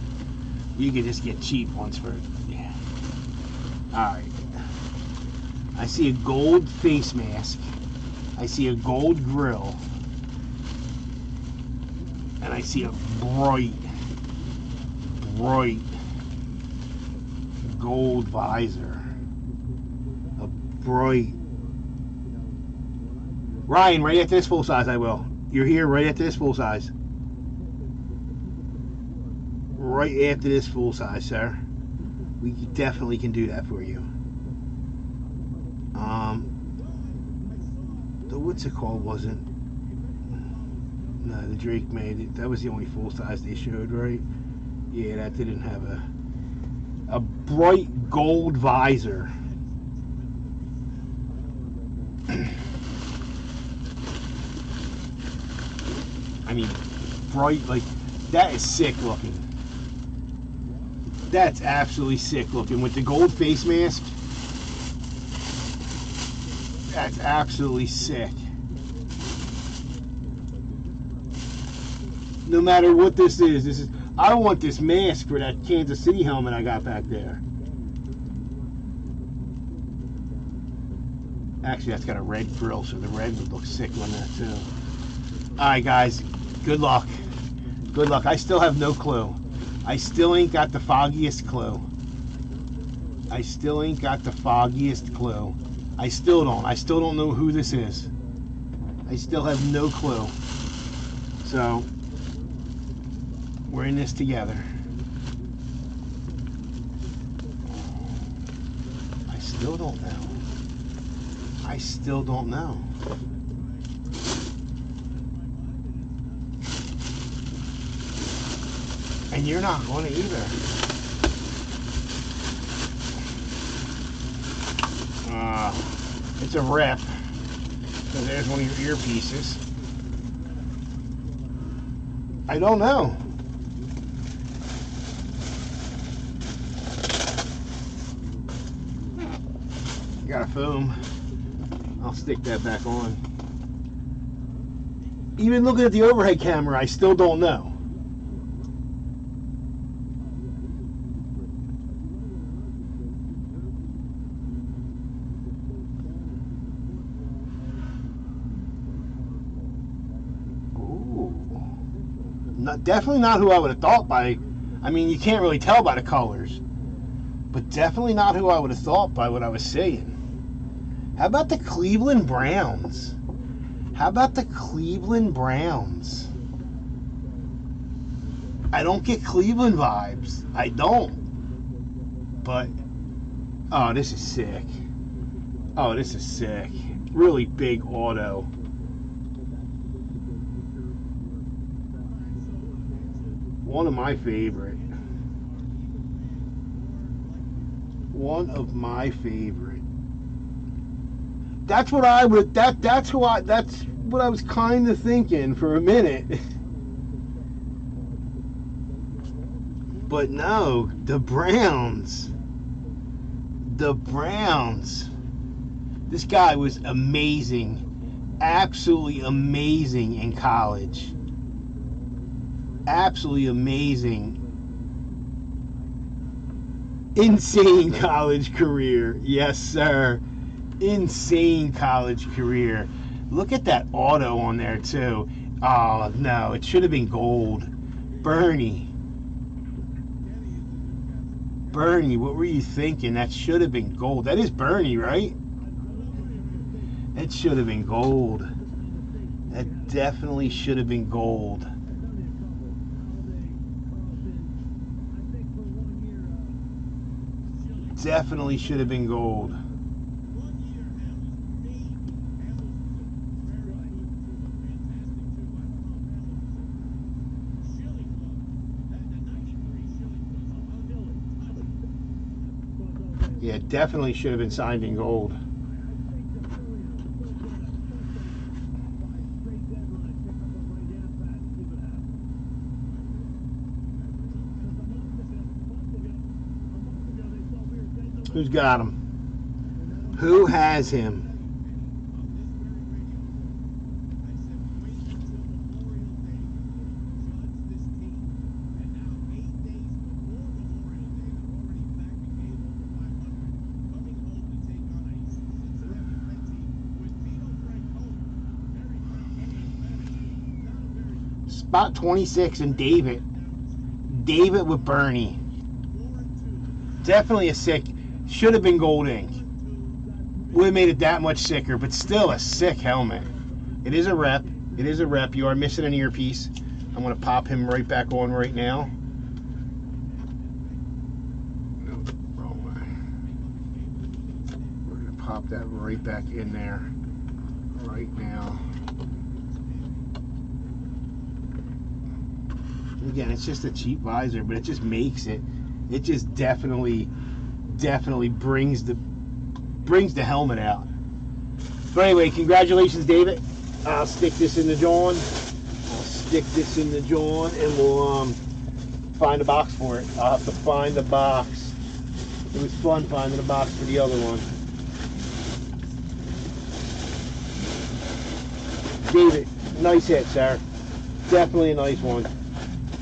you can just get cheap ones for yeah. All right. I see a gold face mask. I see a gold grill, and I see a bright gold visor. A bright. Ryan, right after this full size, I will. You're here right after this full size. Right after this full size, sir. We definitely can do that for you. The what's it called wasn't. No, the Drake made it. That was the only full size they showed, right? Yeah, that didn't have a bright gold visor. I mean, bright, like, that is sick looking. That's absolutely sick looking with the gold face mask. That's absolutely sick. No matter what this is, I don't want this mask for that Kansas City helmet I got back there. Actually, that's got a red grill, so the red would look sick on that too. Alright guys, good luck. Good luck. I still have no clue. I still ain't got the foggiest clue. I still ain't got the foggiest clue. I still don't know who this is. I still have no clue. So, we're in this together. I still don't know. I still don't know. And you're not going to either. It's a rep. So there's one of your earpieces. I don't know. Got a foam. I'll stick that back on. Even looking at the overhead camera, I still don't know. Definitely not who I would have thought by, I mean, you can't really tell by the colors, but definitely not who I would have thought by what I was saying. How about the Cleveland Browns? How about the Cleveland Browns? I don't get Cleveland vibes. I don't. But, oh, this is sick. Oh, this is sick. Really big auto. One of my favorite. One of my favorite. That's what I would. That's what I was kind of thinking for a minute. But no, the Browns. The Browns. This guy was amazing, absolutely amazing in college. Absolutely amazing. Insane college career. Yes, sir. Insane college career. Look at that auto on there, too. Oh, no. It should have been gold. Bernie. Bernie, what were you thinking? That should have been gold. That is Bernie, right? It should have been gold. That definitely should have been gold. Definitely should have been gold. Yeah, definitely should have been signed in gold. Who's got him? Who has him? Spot 26 and David. David with Bernie. Definitely a sick. Should have been gold ink. Would have made it that much sicker, but still a sick helmet. It is a rep. It is a rep. You are missing an earpiece. I'm going to pop him right back on right now. Nope, wrong way. We're going to pop that right back in there right now. Again, it's just a cheap visor, but it just makes it. It just definitely brings the helmet out. But anyway, congratulations, David. I'll stick this in the John. And we'll find a box for it. I'll have to find the box. It was fun finding a box for the other one. David, nice hit, sir. Definitely a nice one.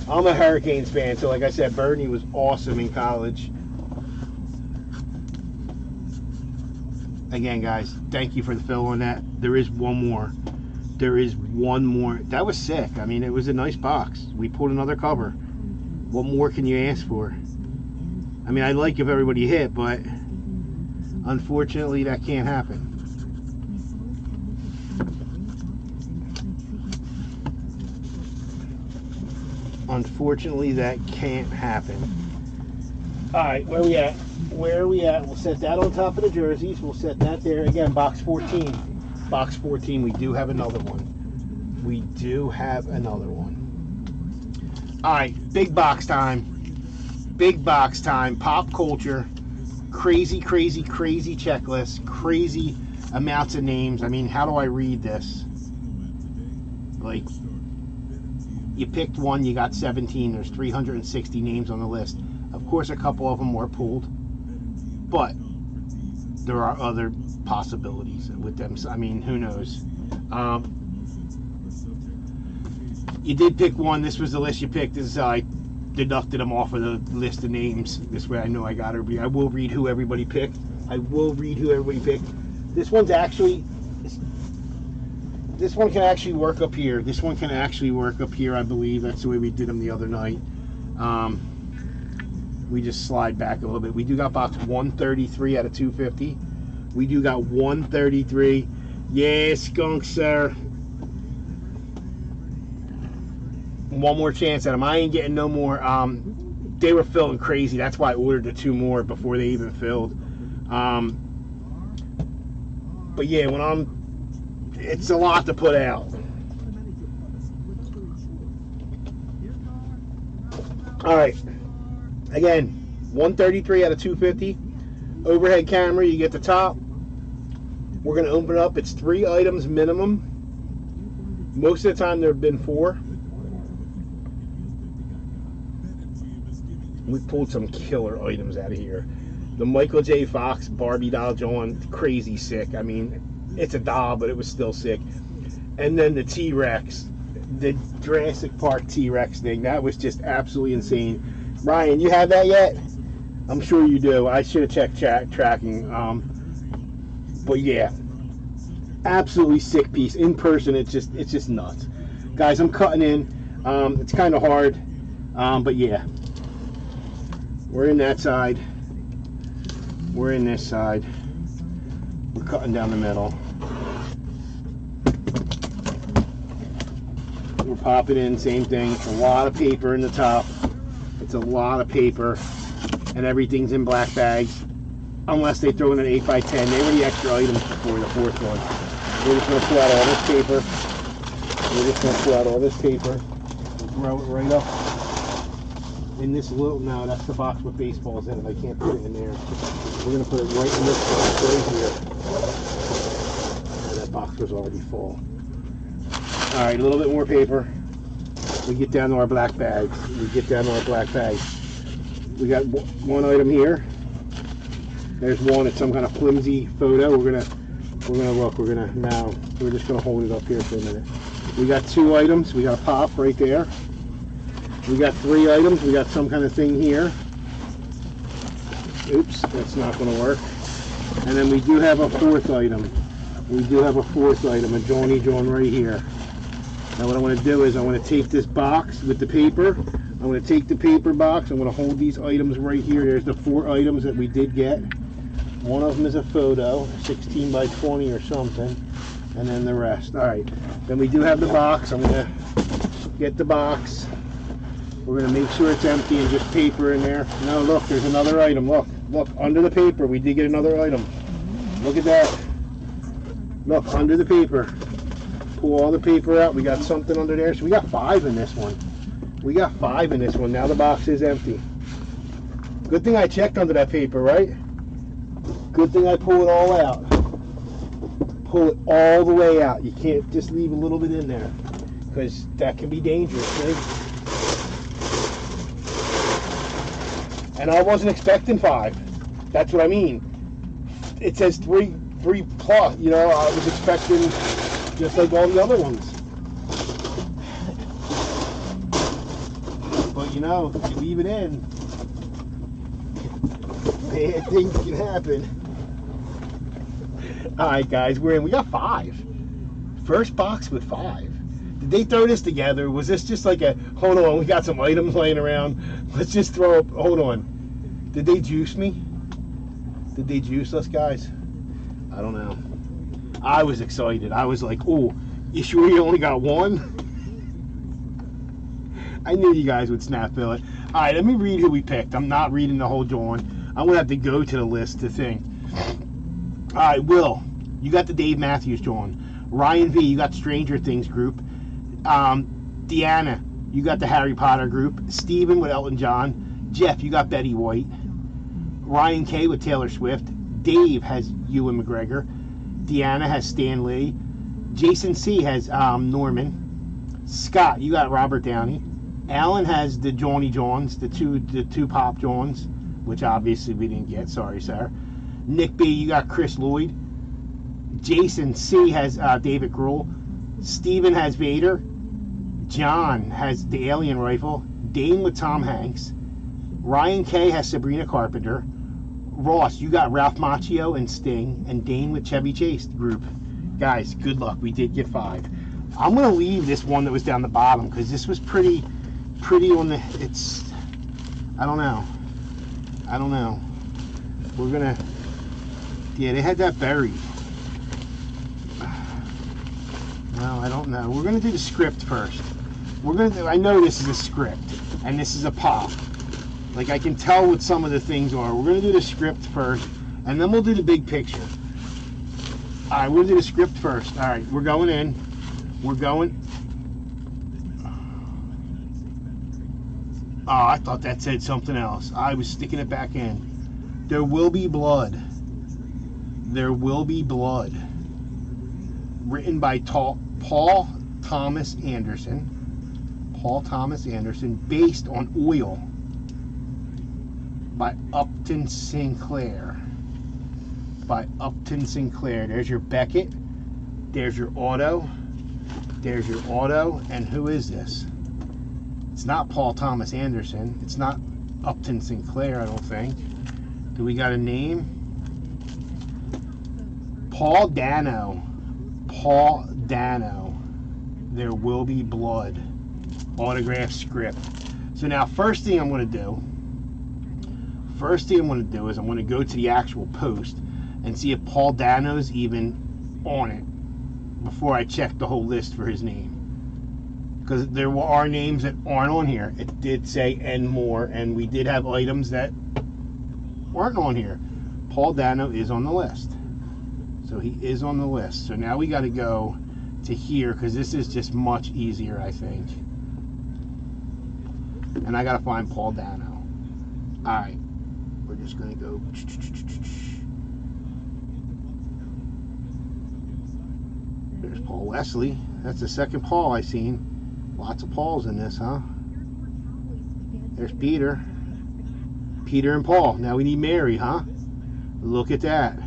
I'm a Hurricanes fan, so like I said, Bernie was awesome in college. Again, guys, thank you for the fill on that. There is one more. There is one more. That was sick. I mean, it was a nice box. We pulled another cover. What more can you ask for? I mean, I'd like if everybody hit, but unfortunately, that can't happen. Unfortunately, that can't happen. All right, where we at? Where are we at? We'll set that on top of the jerseys. We'll set that there. Again, box 14. Box 14, we do have another one. We do have another one. All right, big box time. Big box time. Pop culture. Crazy, crazy, crazy checklist. Crazy amounts of names. I mean, how do I read this? Like, you picked one, you got 17. There's 360 names on the list. Of course, a couple of them were pulled, but there are other possibilities with them. So, I mean, who knows? You did pick one. This was the list you picked. This is how I deducted them off of the list of names. This way I know I got everybody. I will read who everybody picked. I will read who everybody picked. This one's actually... This one can actually work up here. This one can actually work up here, I believe. That's the way we did them the other night. We just slide back a little bit. We do got box 133 out of 250. We do got 133. Yeah, skunk, sir. One more chance at them. I ain't getting no more. They were filling crazy. That's why I ordered the 2 more before they even filled. But yeah, when it's a lot to put out. All right. Again, 133 out of 250. Overhead camera, you get the top. We're going to open it up. It's 3 items minimum. Most of the time there have been 4. We pulled some killer items out of here. The Michael J. Fox Barbie doll John, crazy sick. I mean, it's a doll, but it was still sick. And then the T-Rex, the Jurassic Park T-Rex thing, that was just absolutely insane. Ryan, you have that yet? I'm sure you do. I should have checked tracking. But yeah, absolutely sick piece. In person, it's just nuts. Guys, I'm cutting in. It's kind of hard, but yeah. We're in that side. We're in this side. We're cutting down the middle. We're popping in, same thing. It's a lot of paper in the top. It's a lot of paper. And everything's in black bags. Unless they throw in an 8x10. They were the extra items before the 4th one. We're just going to pull out all this paper. We're just going to pull out all this paper. And throw it right up. In this little, no, that's the box with baseballs in it. I can't put it in there. We're going to put it right in this box right here. Oh, that box was already full. All right, a little bit more paper. We get down to our black bags. We got one item here. There's one. It's some kind of flimsy photo. We're gonna look. We're just gonna hold it up here for a minute. We got 2 items. We got a pop right there. We got 3 items. We got some kind of thing here. Oops, that's not going to work. And then we do have a 4th item. We do have a 4th item, a Johnny John right here. Now what I want to do is I want to take this box with the paper. I'm going to take the paper box. I'm going to hold these items right here. There's the 4 items that we did get. One of them is a photo, 16 by 20 or something. And then the rest. All right. Then we do have the box. I'm going to get the box. We're going to make sure it's empty and just paper in there. No, look, there's another item. Look, under the paper, we did get another item. Look at that. Look, under the paper. Pull all the paper out. We got something under there. So we got 5 in this one. Now the box is empty. Good thing I checked under that paper, right? Good thing I pull it all out. Pull it all the way out. You can't just leave a little bit in there, because that can be dangerous, right? And I wasn't expecting 5. That's what I mean. It says 3 plus. You know, I was expecting just like all the other ones. But you know, if you leave it in, bad things can happen. Alright guys, we're in. We got 5. First box with 5. Did they throw this together? Was this just like a, hold on, we got some items laying around. Let's just throw up, hold on. Did they juice me? Did they juice us, guys? I don't know. I was excited. I was like, oh, you sure you only got 1? I knew you guys would snap fill it. Alright, let me read who we picked. I'm not reading the whole drawing. I'm going to have to go to the list to think. Alright, Will, you got the Dave Matthews drawing. Ryan V, you got Stranger Things group. Deanna, you got the Harry Potter group. Steven with Elton John. Jeff, you got Betty White. Ryan K with Taylor Swift. Dave has Ewan McGregor. Deanna has Stan Lee. Jason C has Norman. Scott, you got Robert Downey. Alan has the Johnny Johns, the two Pop Johns, which obviously we didn't get. Sorry, sir. Nick B, you got Chris Lloyd. Jason C has David Grohl. Steven has Vader. John has the Alien Rifle. Dane with Tom Hanks. Ryan K has Sabrina Carpenter. Ross, you got Ralph Macchio and Sting. And Dane with Chevy Chase group. Guys, good luck. We did get 5. I'm going to leave this one that was down the bottom because this was pretty on the, it's, I don't know. We're going to, yeah, they had that buried. No, I don't know. We're going to do the script first. I know this is a script, and this is a pop. Like, I can tell what some of the things are. We're going to do the script first, and then we'll do the big picture. Alright, we'll do the script first. Alright, we're going in. We're going. Oh, I thought that said something else. I was sticking it back in. There will be blood. There will be blood. Written by Paul Thomas Anderson. Paul Thomas Anderson, based on Oil by Upton Sinclair. There's your Beckett. There's your Auto. And who is this? It's not Paul Thomas Anderson. It's not Upton Sinclair, I don't think. Do we got a name? Paul Dano. There will be blood. Autograph script. So now, first thing I'm going to do is I'm going to go to the actual post and see if Paul Dano's even on it before I check the whole list for his name. Because there are names that aren't on here. It did say and more, and we did have items that weren't on here. Paul Dano is on the list. So he is on the list. So now we got to go to here because this is just much easier, I think. And I got to find Paul Dano. Alright. We're just going to go. There's Paul Wesley. That's the second Paul I seen. Lots of Pauls in this, huh? There's Peter. Peter and Paul. Now we need Mary, huh? Look at that.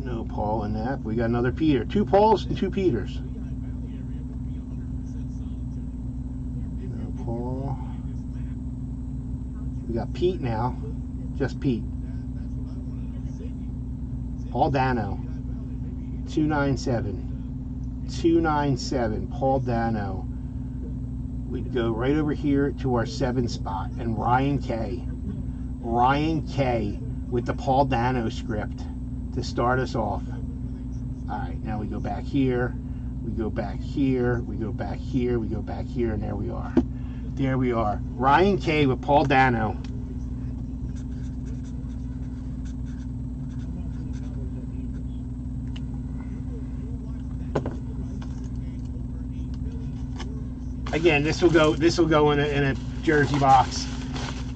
No Paul in that. We got another Peter. 2 Pauls and 2 Peters. No Paul. We got Pete now. Just Pete. Paul Dano. 297. Paul Dano. We'd go right over here to our 7 spot. And Ryan K. With the Paul Dano script to start us off. Alright, now we go back here. We go back here. We go back here. We go back here. And there we are. There we are. Ryan K. with Paul Dano. Again, this will go in a jersey box.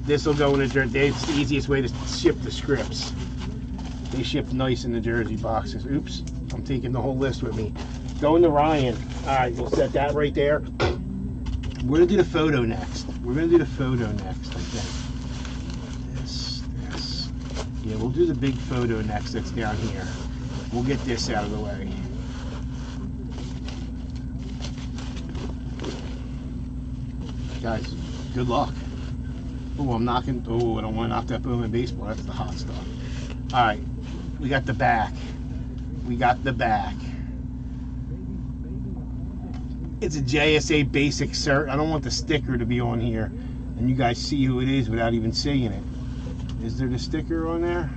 This will go in a jersey. It's the easiest way to ship the scripts. They ship nice in the jersey boxes. Oops, I'm taking the whole list with me. Going to Ryan. All right, we'll set that right there. We're gonna do the photo next. I think. This. Yeah, we'll do the big photo next. That's down here. We'll get this out of the way. Guys, good luck. Oh, I'm knocking. Oh, I don't want to knock that boom in baseball. That's the hot stuff. All right, we got the back. We got the back. It's a JSA basic cert. I don't want the sticker to be on here, and you guys see who it is without even seeing it. Is there the sticker on there?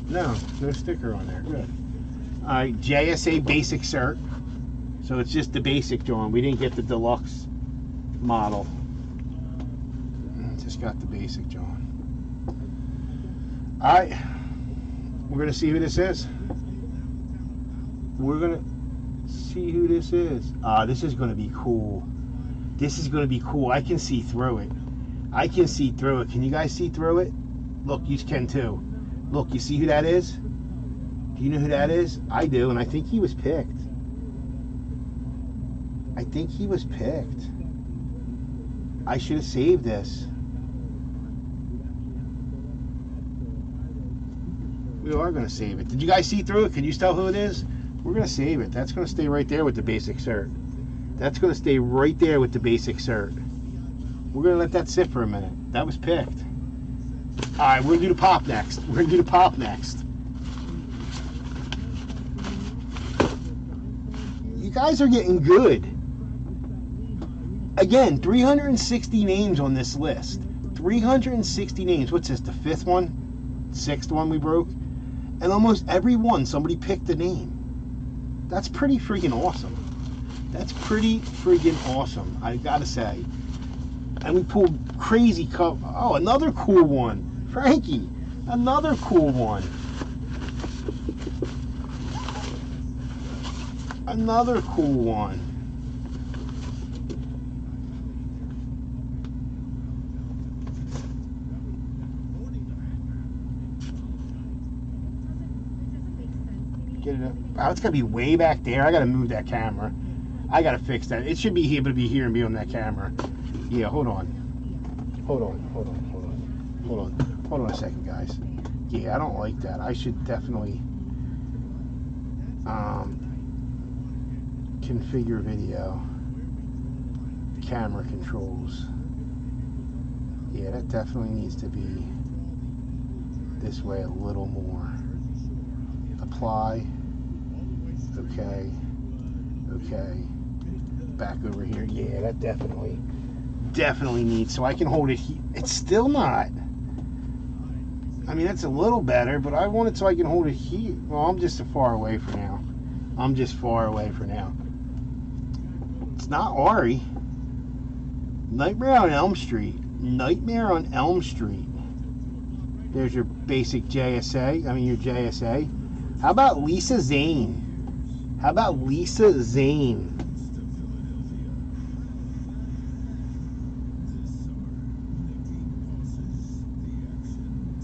No, no sticker on there. Good. All right, JSA basic cert. So it's just the basic, John. We didn't get the deluxe model. Just got the basic, John. All right, we're gonna see who this is. We're gonna see who this is. This is gonna be cool. This is gonna be cool. I can see through it. I can see through it. Can you guys see through it? Look, you can too. Look, you see who that is? Do you know who that is? I do, and I think he was picked. I think he was picked. I should have saved this. We are going to save it. Did you guys see through it? Can you tell who it is? We're going to save it. That's going to stay right there with the basic cert. That's going to stay right there with the basic cert. We're going to let that sit for a minute. That was picked. All right, we're going to do the pop next. We're going to do the pop next. You guys are getting good. Again, 360 names on this list. 360 names. What's this, the fifth one? Sixth one we broke? And almost every one, somebody picked a name. That's pretty freaking awesome. That's pretty freaking awesome, I gotta say. And we pulled crazy cup. Oh, another cool one. Frankie, another cool one. Another cool one. Get it up. Oh, it's gonna be way back there. I gotta move that camera. I gotta fix that. It should be able to be here and be on that camera. Yeah, hold on. Hold on a second, guys. Yeah, I don't like that. I should definitely configure video. Camera controls. Yeah, that definitely needs to be this way a little more. Apply. Okay. Back over here. Yeah, that definitely needs, so I can hold it here. It's still not. I mean, that's a little better, but I want it so I can hold it here. Well, I'm just far away for now. It's not Ari. Nightmare on Elm Street. There's your basic JSA. Your JSA. How about Lisa Zane?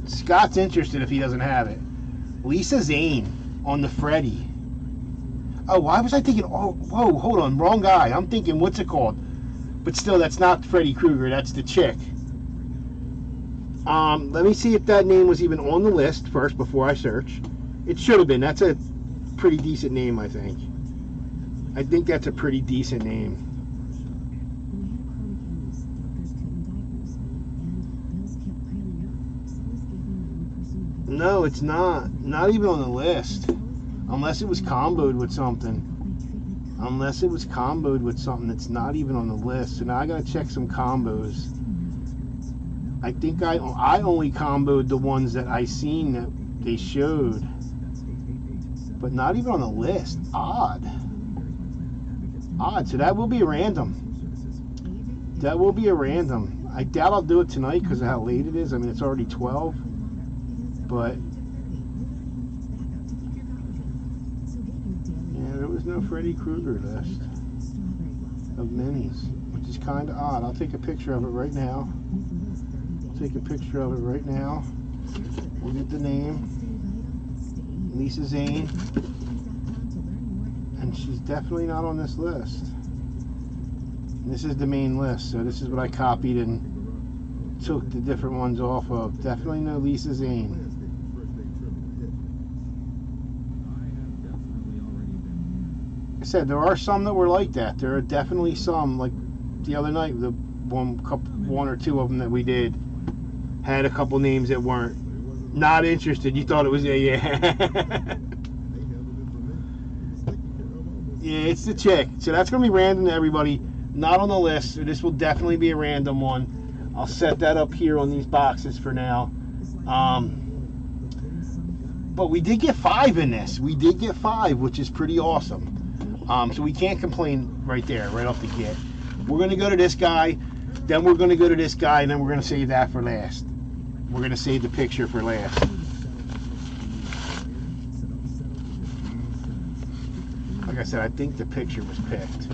Scott's interested if he doesn't have it. Lisa Zane on the Freddy. Oh, why was I thinking? Oh, whoa, hold on, wrong guy. I'm thinking, what's it called? But still, that's not Freddy Krueger. That's the chick. Let me see if that name was even on the list first before I search. It should have been. That's a pretty decent name, I think. I think that's a pretty decent name. No, it's not. Not even on the list. Unless it was comboed with something. That's not even on the list. So now I gotta check some combos. I think I only comboed the ones that I seen that they showed. But not even on the list. Odd. So that will be random. I doubt I'll do it tonight because of how late it is. It's already 12. But yeah, there was no Freddy Krueger list of minis, which is kind of odd. I'll take a picture of it right now. We'll get the name. Lisa Zane. And she's definitely not on this list. And this is the main list, so this is what I copied and took the different ones off of. Definitely no Lisa Zane. I said there are some that were like that. There are definitely some, like the other night, the one or two of them that we did had a couple names that weren't. Not interested. You thought it was yeah. Yeah, it's the chick. So that's gonna be random to everybody. Not on the list. So this will definitely be a random one. I'll set that up here on these boxes for now. But we did get 5 in this. We did get 5, which is pretty awesome. So we can't complain right there, right off the get. We're gonna go to this guy, then we're gonna go to this guy, and then we're gonna save that for last. We're going to save the picture for last. Like I said, I think the picture was picked.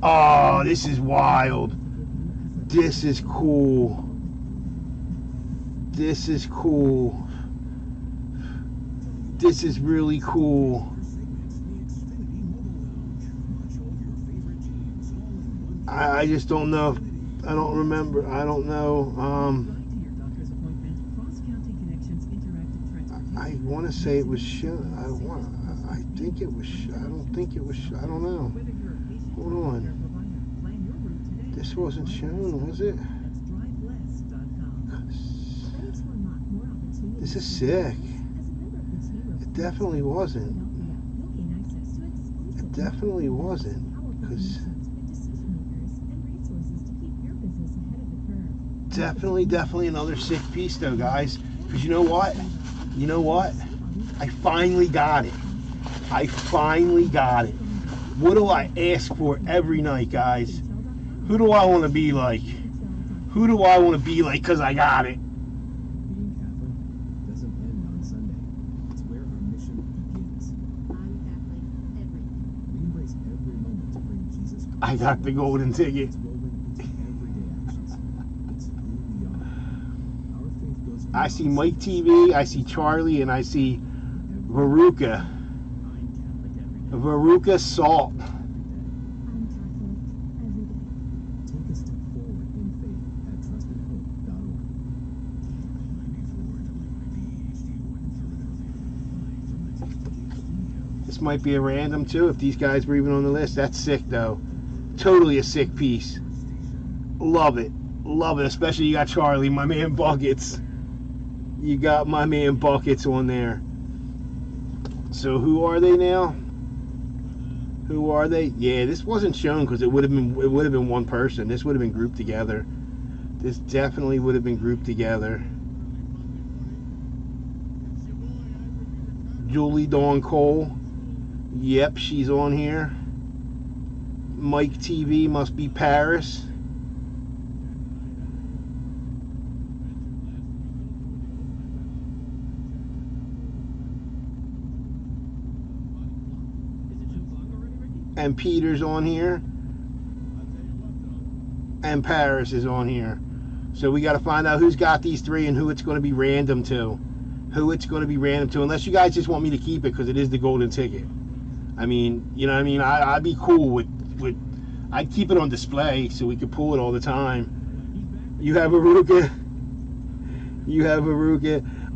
Oh, this is wild. This is cool. This is really cool. I just don't know. I don't remember. I don't know. I want to say it was shown. I think it was. I don't think it was. I don't know. Hold on. This wasn't shown, was it? This is sick. It definitely wasn't. It definitely wasn't. Because definitely another sick piece though, guys. Because you know what? I finally got it. What do I ask for every night, guys? Who do I want to be like? Because I got it. Being Catholic doesn't end on Sunday. It's where our mission begins. I'm Catholic. Everything. We embrace every moment to bring Jesus Christ. I got the golden ticket. It's woven into everyday actions. It's who we are. Our faith goes I see Mike TV, I see Charlie, and I see Veruca. Veruca Salt. I'm Catholic. Every day. Take a step forward in faith at trustandhope.org. This might be a random too, if these guys were even on the list. That's sick though. Totally a sick piece. Love it. Especially you got Charlie, my man Buckets. You got my man Buckets on there. So who are they now? Who are they? Yeah, this wasn't shown because it would have been one person. This would have been grouped together. This definitely would have been grouped together. Julie Dawn Cole. Yep, she's on here. Mike TV must be Paris. And Peter's on here. And Paris is on here. So we got to find out who's got these 3 and who it's going to be random to. Unless you guys just want me to keep it because it is the golden ticket. I mean, you know what I mean? I'd be cool with I'd keep it on display so we could pull it all the time. You have Veruca.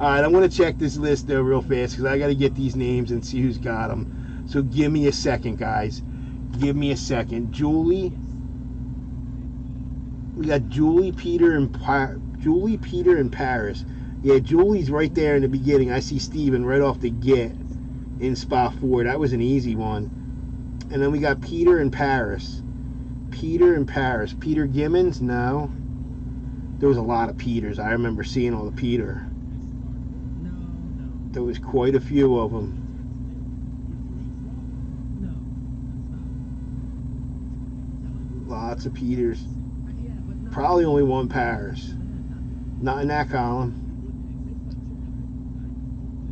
All right, I'm going to check this list though real fast because I got to get these names and see who's got them. So give me a second, guys. Give me a second. Julie. We got Julie, Peter, and Paris. Yeah, Julie's right there in the beginning. I see Steven right off the get in spot 4. That was an easy one. And then we got Peter and Paris. Peter Gimmons? No. There was a lot of Peters. I remember seeing all the Peter. There was quite a few of them. Lots of Peters. Probably only one Paris. Not in that column.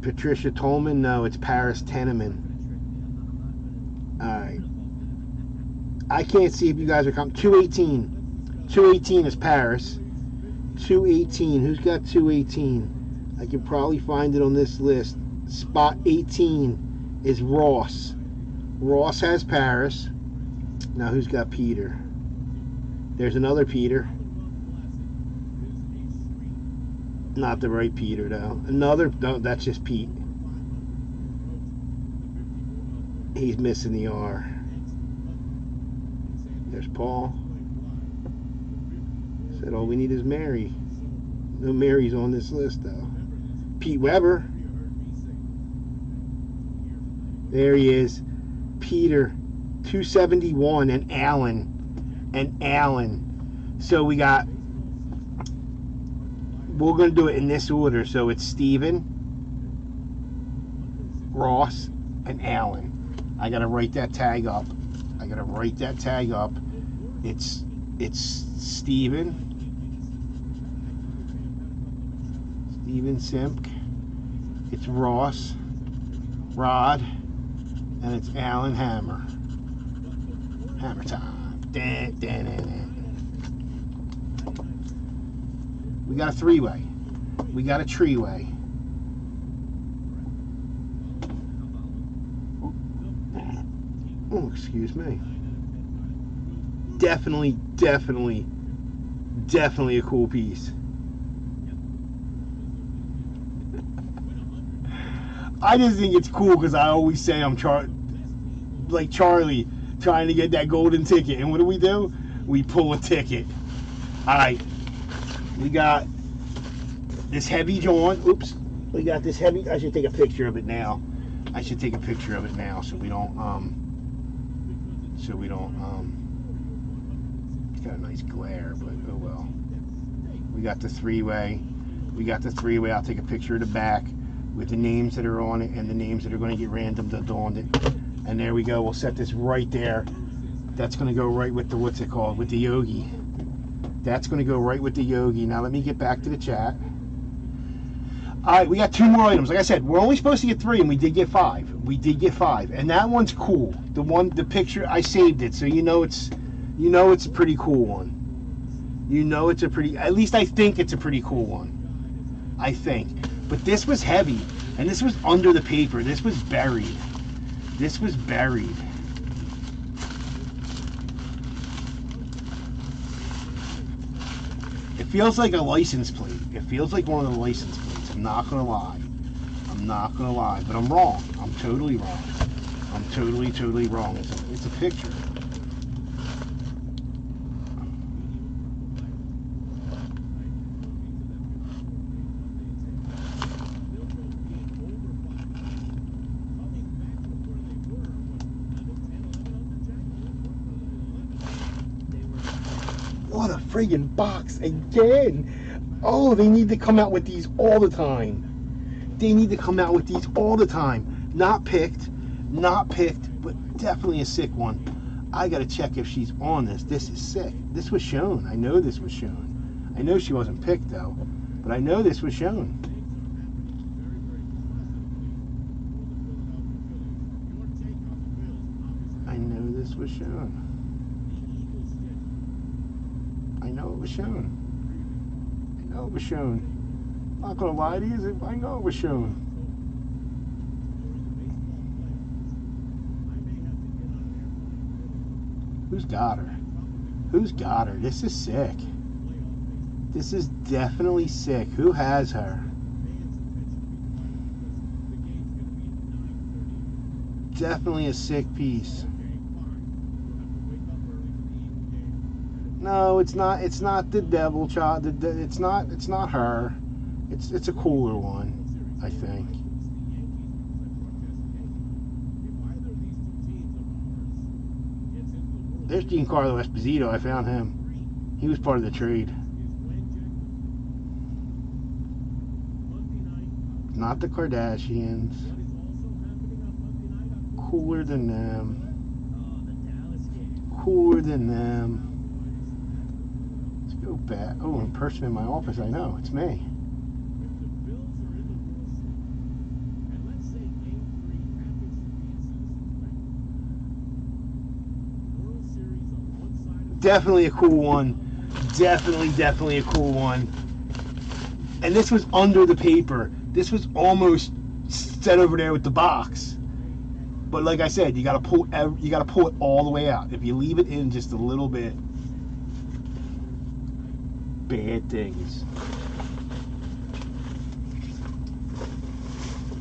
Patricia Tolman? No, it's Paris Teneman. Alright. I can't see if you guys are coming. 218. 218 is Paris. 218. Who's got 218? I can probably find it on this list. Spot 18 is Ross. Ross has Paris. Now who's got Peter? There's another Peter. Not the right Peter though. No, that's just Pete. He's missing the R. There's Paul. Said all we need is Mary. No Mary's on this list though. Pete Weber. There he is. Peter, 271, and Allen. So we got, we're going to do it in this order. So it's Steven, Ross, and Allen. I got to write that tag up. It's Steven Simk. It's Ross, Rod, and it's Allen Hammer. Hammer time. Dan, dan, dan, dan. We got a three-way. We got a tree-way. Oh, excuse me. Definitely a cool piece. I just think it's cool because I always say I'm like Charlie trying to get that golden ticket. And what do? We pull a ticket. Alright. We got this heavy John. Oops. We got this heavy. I should take a picture of it now. So we don't it's got a nice glare, but oh well. We got the three-way. I'll take a picture of the back with the names that are on it and the names that are going to get random on it. And there we go. We'll set this right there. That's going to go right with the, what's it called, with the Yogi. That's going to go right with the Yogi. Now let me get back to the chat. Alright, we got two more items. Like I said, we're only supposed to get 3, and we did get 5. And that one's cool. The picture, I saved it, so you know it's a pretty cool one. At least I think it's a pretty cool one. I think. But this was heavy, and this was under the paper. This was buried. It feels like a license plate. It feels like one of the license plates. I'm not gonna lie. But I'm wrong. I'm totally wrong. Totally wrong. It's a picture. What a friggin' box again! Oh, they need to come out with these all the time. Not picked, but definitely a sick one. I gotta check if she's on this. This is sick. This was shown. I know this was shown. I know she wasn't picked though, but I know this was shown. I know this was shown. I know it was shown. Not gonna lie to you, I know it was shown. Who's got her? This is sick. This is definitely sick. Who has her? Definitely a sick piece. No, it's not the devil child. It's not her. It's a cooler one, I think. There's Giancarlo Esposito. I found him. He was part of the trade. Not the Kardashians. Cooler than them. Let's go back. Oh, a person in my office. I know. It's me. Definitely a cool one. Definitely a cool one. And this was under the paper. This was almost set over there with the box. But like I said, you gotta pull it all the way out. If you leave it in just a little bit, bad things.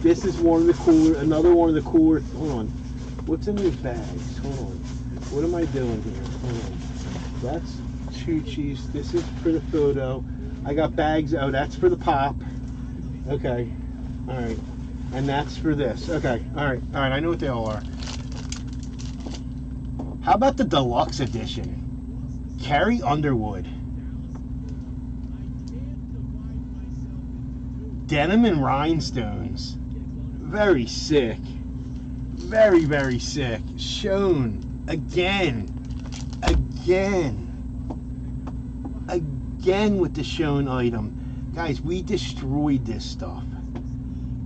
This is another one of the cooler. Hold on. What's in these bags? Hold on. What am I doing here? Hold on. That's Choochie's. This is for the photo. I got bags. Oh, that's for the pop. Okay. All right. And that's for this. Okay. All right. All right. I know what they all are. How about the deluxe edition? Carrie Underwood. Denim and rhinestones. Very sick. Very, very sick. Shown. Again. Again with the shown item. Guys, we destroyed this stuff.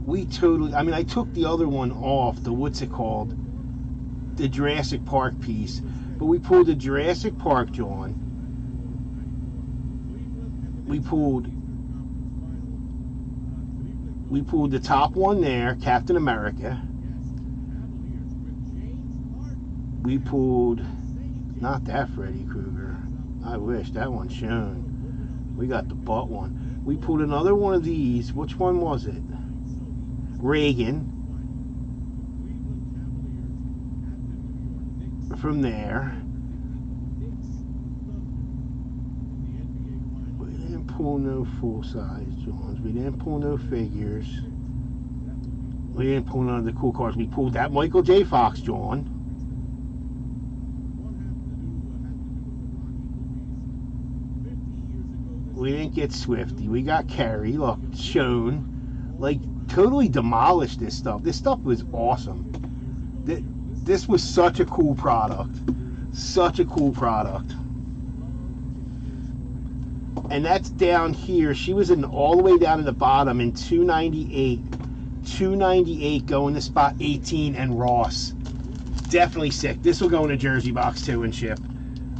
We totally, I mean, I took the other one off, the, what's it called? The Jurassic Park piece. But we pulled the Jurassic Park John. We pulled the top one there, Captain America. We pulled, not that Freddy Krueger. I wish that one's shown. We got the butt one. We pulled another one of these. Which one was it? Reagan. From there. We didn't pull no full-size Johns. We didn't pull no figures. We didn't pull none of the cool cards. We pulled that Michael J. Fox John. We didn't get Swifty. We got Carrie. Look, shown. Like, totally demolished this stuff. This stuff was awesome. This was such a cool product. Such a cool product. And that's down here. She was in all the way down to the bottom in 298. 298 going to spot 18 and Ross. Definitely sick. This will go in a jersey box too and ship.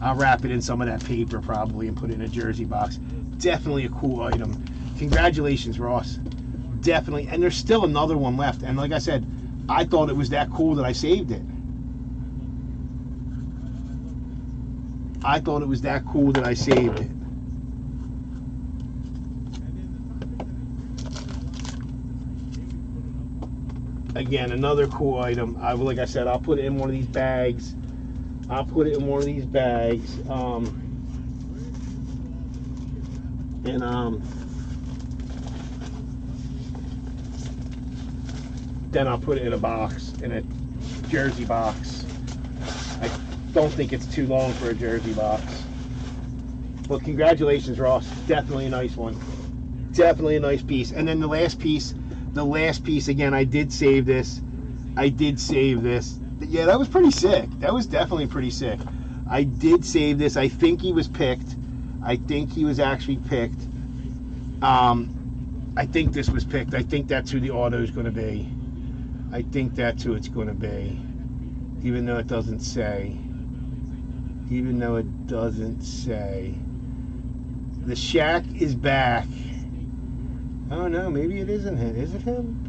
I'll wrap it in some of that paper probably and put it in a jersey box. Definitely a cool item. Congratulations, Ross. Definitely. And there's still another one left. And like I said, I thought it was that cool that I saved it. I thought it was that cool that I saved it. Again, another cool item. Like I said, I'll put it in one of these bags. Then I'll put it in a box, in a jersey box. I don't think it's too long for a jersey box. But congratulations, Ross. Definitely a nice one. Definitely a nice piece. And then the last piece, again, I did save this. Yeah, that was pretty sick. That was definitely pretty sick. I did save this. I think he was picked. I think he was actually picked. I think this was picked. I think that's who the auto is going to be. I think that's who it's going to be. Even though it doesn't say. The Shaq is back. Oh no, maybe it isn't him. Is it him?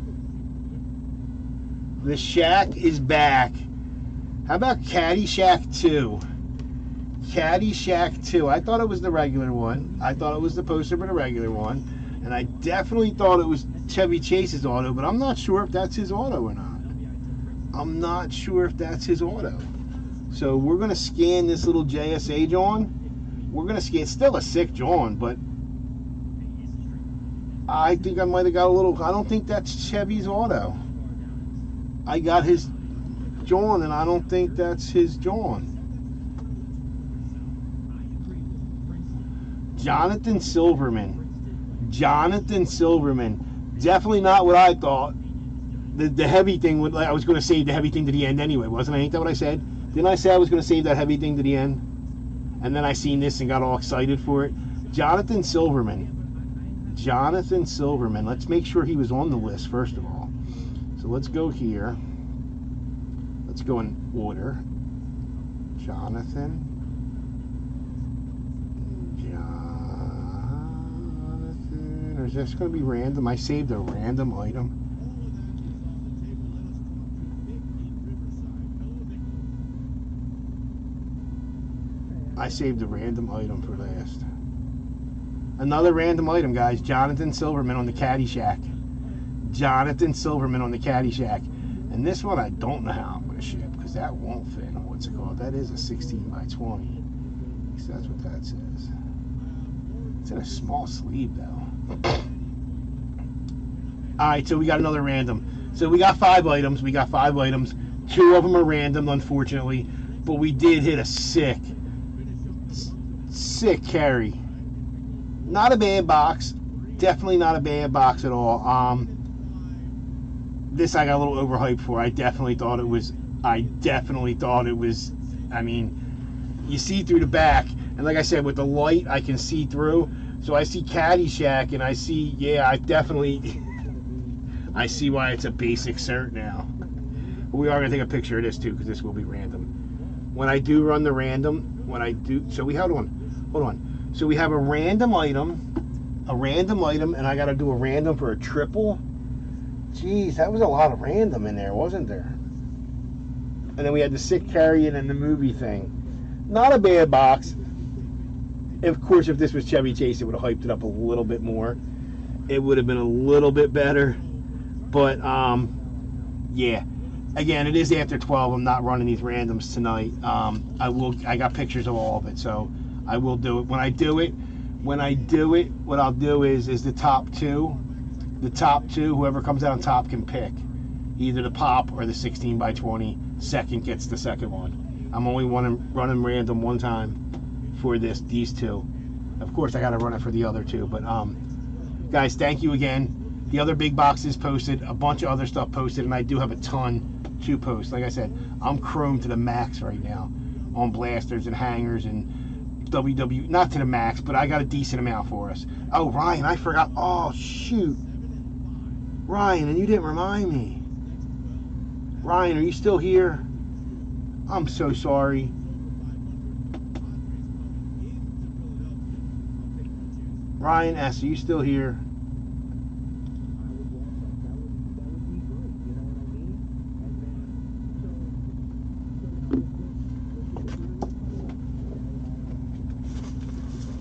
The Shaq is back. How about Caddyshack 2? Caddyshack 2. I thought it was the regular one. I thought it was the poster for the regular one. And I definitely thought it was Chevy Chase's auto, but I'm not sure if that's his auto or not. So we're going to scan this little JSA John. We're going to scan. Still a sick John, but I think I might have got a little. I don't think that's Chevy's auto. I got his John, and I don't think that's his John. Jonathan Silverman. Definitely not what I thought. The heavy thing, I was going to save the heavy thing to the end anyway, wasn't I? Ain't that what I said? Didn't I say I was going to save that heavy thing to the end? And then I seen this and got all excited for it. Jonathan Silverman. Let's make sure he was on the list, first of all. So let's go here. Let's go in order. Jonathan. Or is this going to be random? I saved a random item. I saved a random item for last. Another random item, guys. Jonathan Silverman on the Caddyshack. And this one I don't know how I'm going to ship. that won't fit. What's it called? That is a 16 by 20. So that's what that says. It's in a small sleeve though. Alright, so we got another random. So we got 5 items. 2 of them are random, unfortunately. But we did hit a sick carry. Not a bad box. Definitely not a bad box at all. This I got a little overhyped for. I definitely thought it was. I mean, you see through the back, and like I said, with the light, I can see through. So I see Caddyshack, and I see, yeah, I see why it's a basic cert now. But we are gonna take a picture of this too, because this will be random. When I do run the random, so we hold on. So we have a random item, and I got to do a random for a triple. Jeez, that was a lot of random in there, wasn't there? And then we had the sick carry and the movie thing. Not a bad box. Of course, if this was Chevy Chase, it would have hyped it up a little bit more. It would have been a little bit better. But, yeah. Again, it is after 12. I'm not running these randoms tonight. I got pictures of all of it, so I will do it. When I do it, what I'll do is the top two, whoever comes out on top can pick either the pop or the 16 by 20. Second gets the second one. I'm only running random one time for these two. Of course, I got to run it for the other two. But guys, thank you again. The other big boxes posted, a bunch of other stuff posted, and I do have a ton to post. Like I said, I'm chrome to the max right now on blasters and hangers and WW, not to the max, but I got a decent amount for us. Oh, Ryan, I forgot. Oh, shoot. Ryan, and you didn't remind me. Ryan, are you still here? I'm so sorry. Ryan S., are you still here?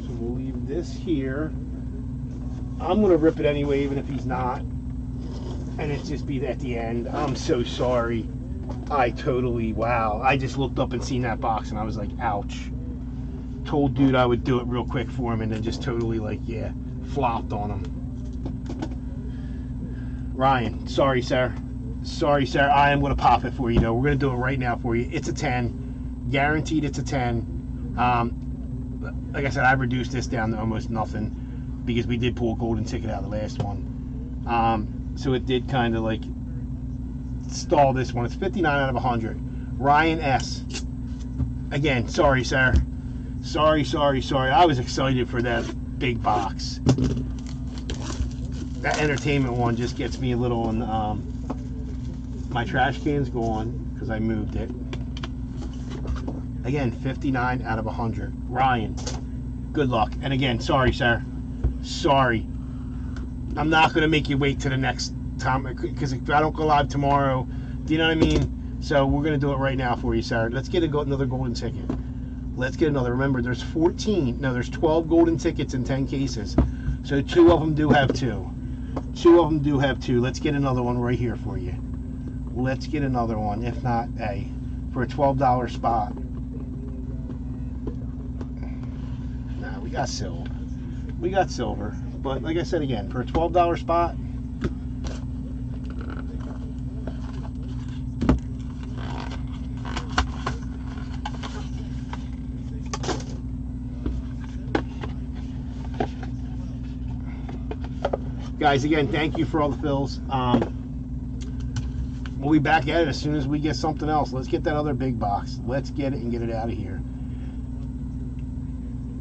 So we'll leave this here. I'm going to rip it anyway, even if he's not. And it's just be at the end. I'm so sorry. Wow. I just looked up and seen that box and I was like, ouch. Told dude I would do it real quick for him and then just totally like, yeah, flopped on him. Ryan, sorry, sir. I am going to pop it for you, though. We're going to do it right now for you. It's a 10. Guaranteed it's a 10. Like I said, I've reduced this down to almost nothing because we did pull a golden ticket out of the last one. So it did kind of like stall this one. It's 59 out of 100. Ryan S. Again, sorry, sir. Sorry. I was excited for that big box. That entertainment one just gets me a little on my trash can's gone because I moved it. Again, 59 out of 100. Ryan, good luck. And again, sorry, sir. Sorry. I'm not going to make you wait to the next time because if I don't go live tomorrow, do you know what I mean? So we're going to do it right now for you, sir. Let's get another golden ticket. Let's get another. Remember, there's 12 golden tickets in 10 cases. So 2 of them do have 2. 2 of them do have 2. Let's get another one right here for you. Let's get another one, if not A, for a $12 spot. Nah, we got silver. But like I said again, for a $12 spot, guys, again, thank you for all the fills. We'll be back at it as soon as we get something else. Let's get that other big box. Let's get it and get it out of here.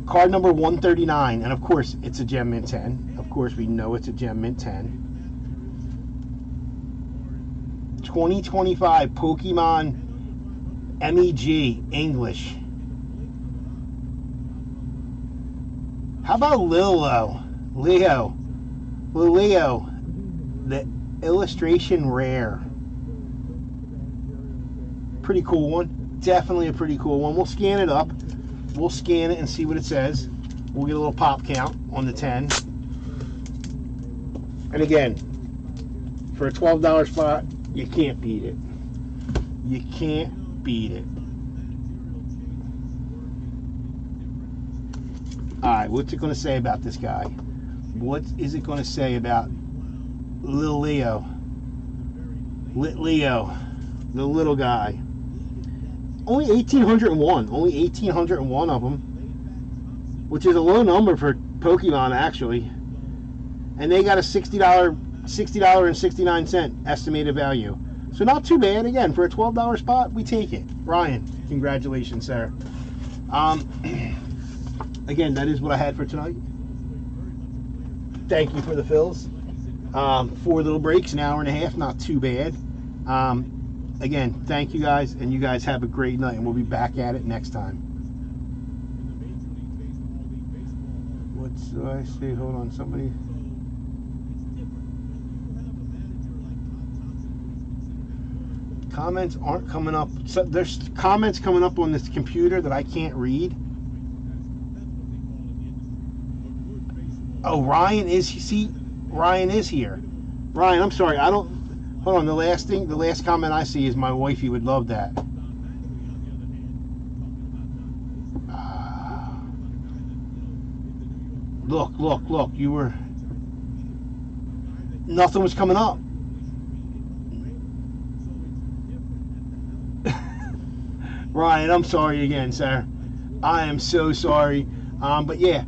Card number 139, and of course, it's a Gem Mint 10. Of course, we know it's a Gem Mint 10. 2025 Pokemon MEG English. How about Leo, the illustration rare. Pretty cool one. Definitely a pretty cool one. We'll scan it up. We'll scan it and see what it says. We'll get a little pop count on the 10. And again, for a $12 spot, you can't beat it. You can't beat it. All right, what's it going to say about this guy? What is it going to say about Lil Leo? Lit Leo, the little guy. Only 1,801. Only 1,801 of them, which is a low number for Pokemon, actually. And they got a $60.69 estimated value. So not too bad. Again, for a $12 spot, we take it. Ryan, congratulations, sir. Again, that is what I had for tonight. Thank you for the fills. 4 little breaks, an hour and a half, not too bad. Again, thank you guys, and you guys have a great night, and we'll be back at it next time. What do I say? Hold on, somebody. Comments aren't coming up. So there's comments coming up on this computer that I can't read. Oh, Ryan is. See, Ryan is here. Ryan, I'm sorry. I don't. Hold on. The last comment I see is my wifey would love that. Look. You were. Nothing was coming up. Ryan, I'm sorry again, sir. I am so sorry. But yeah,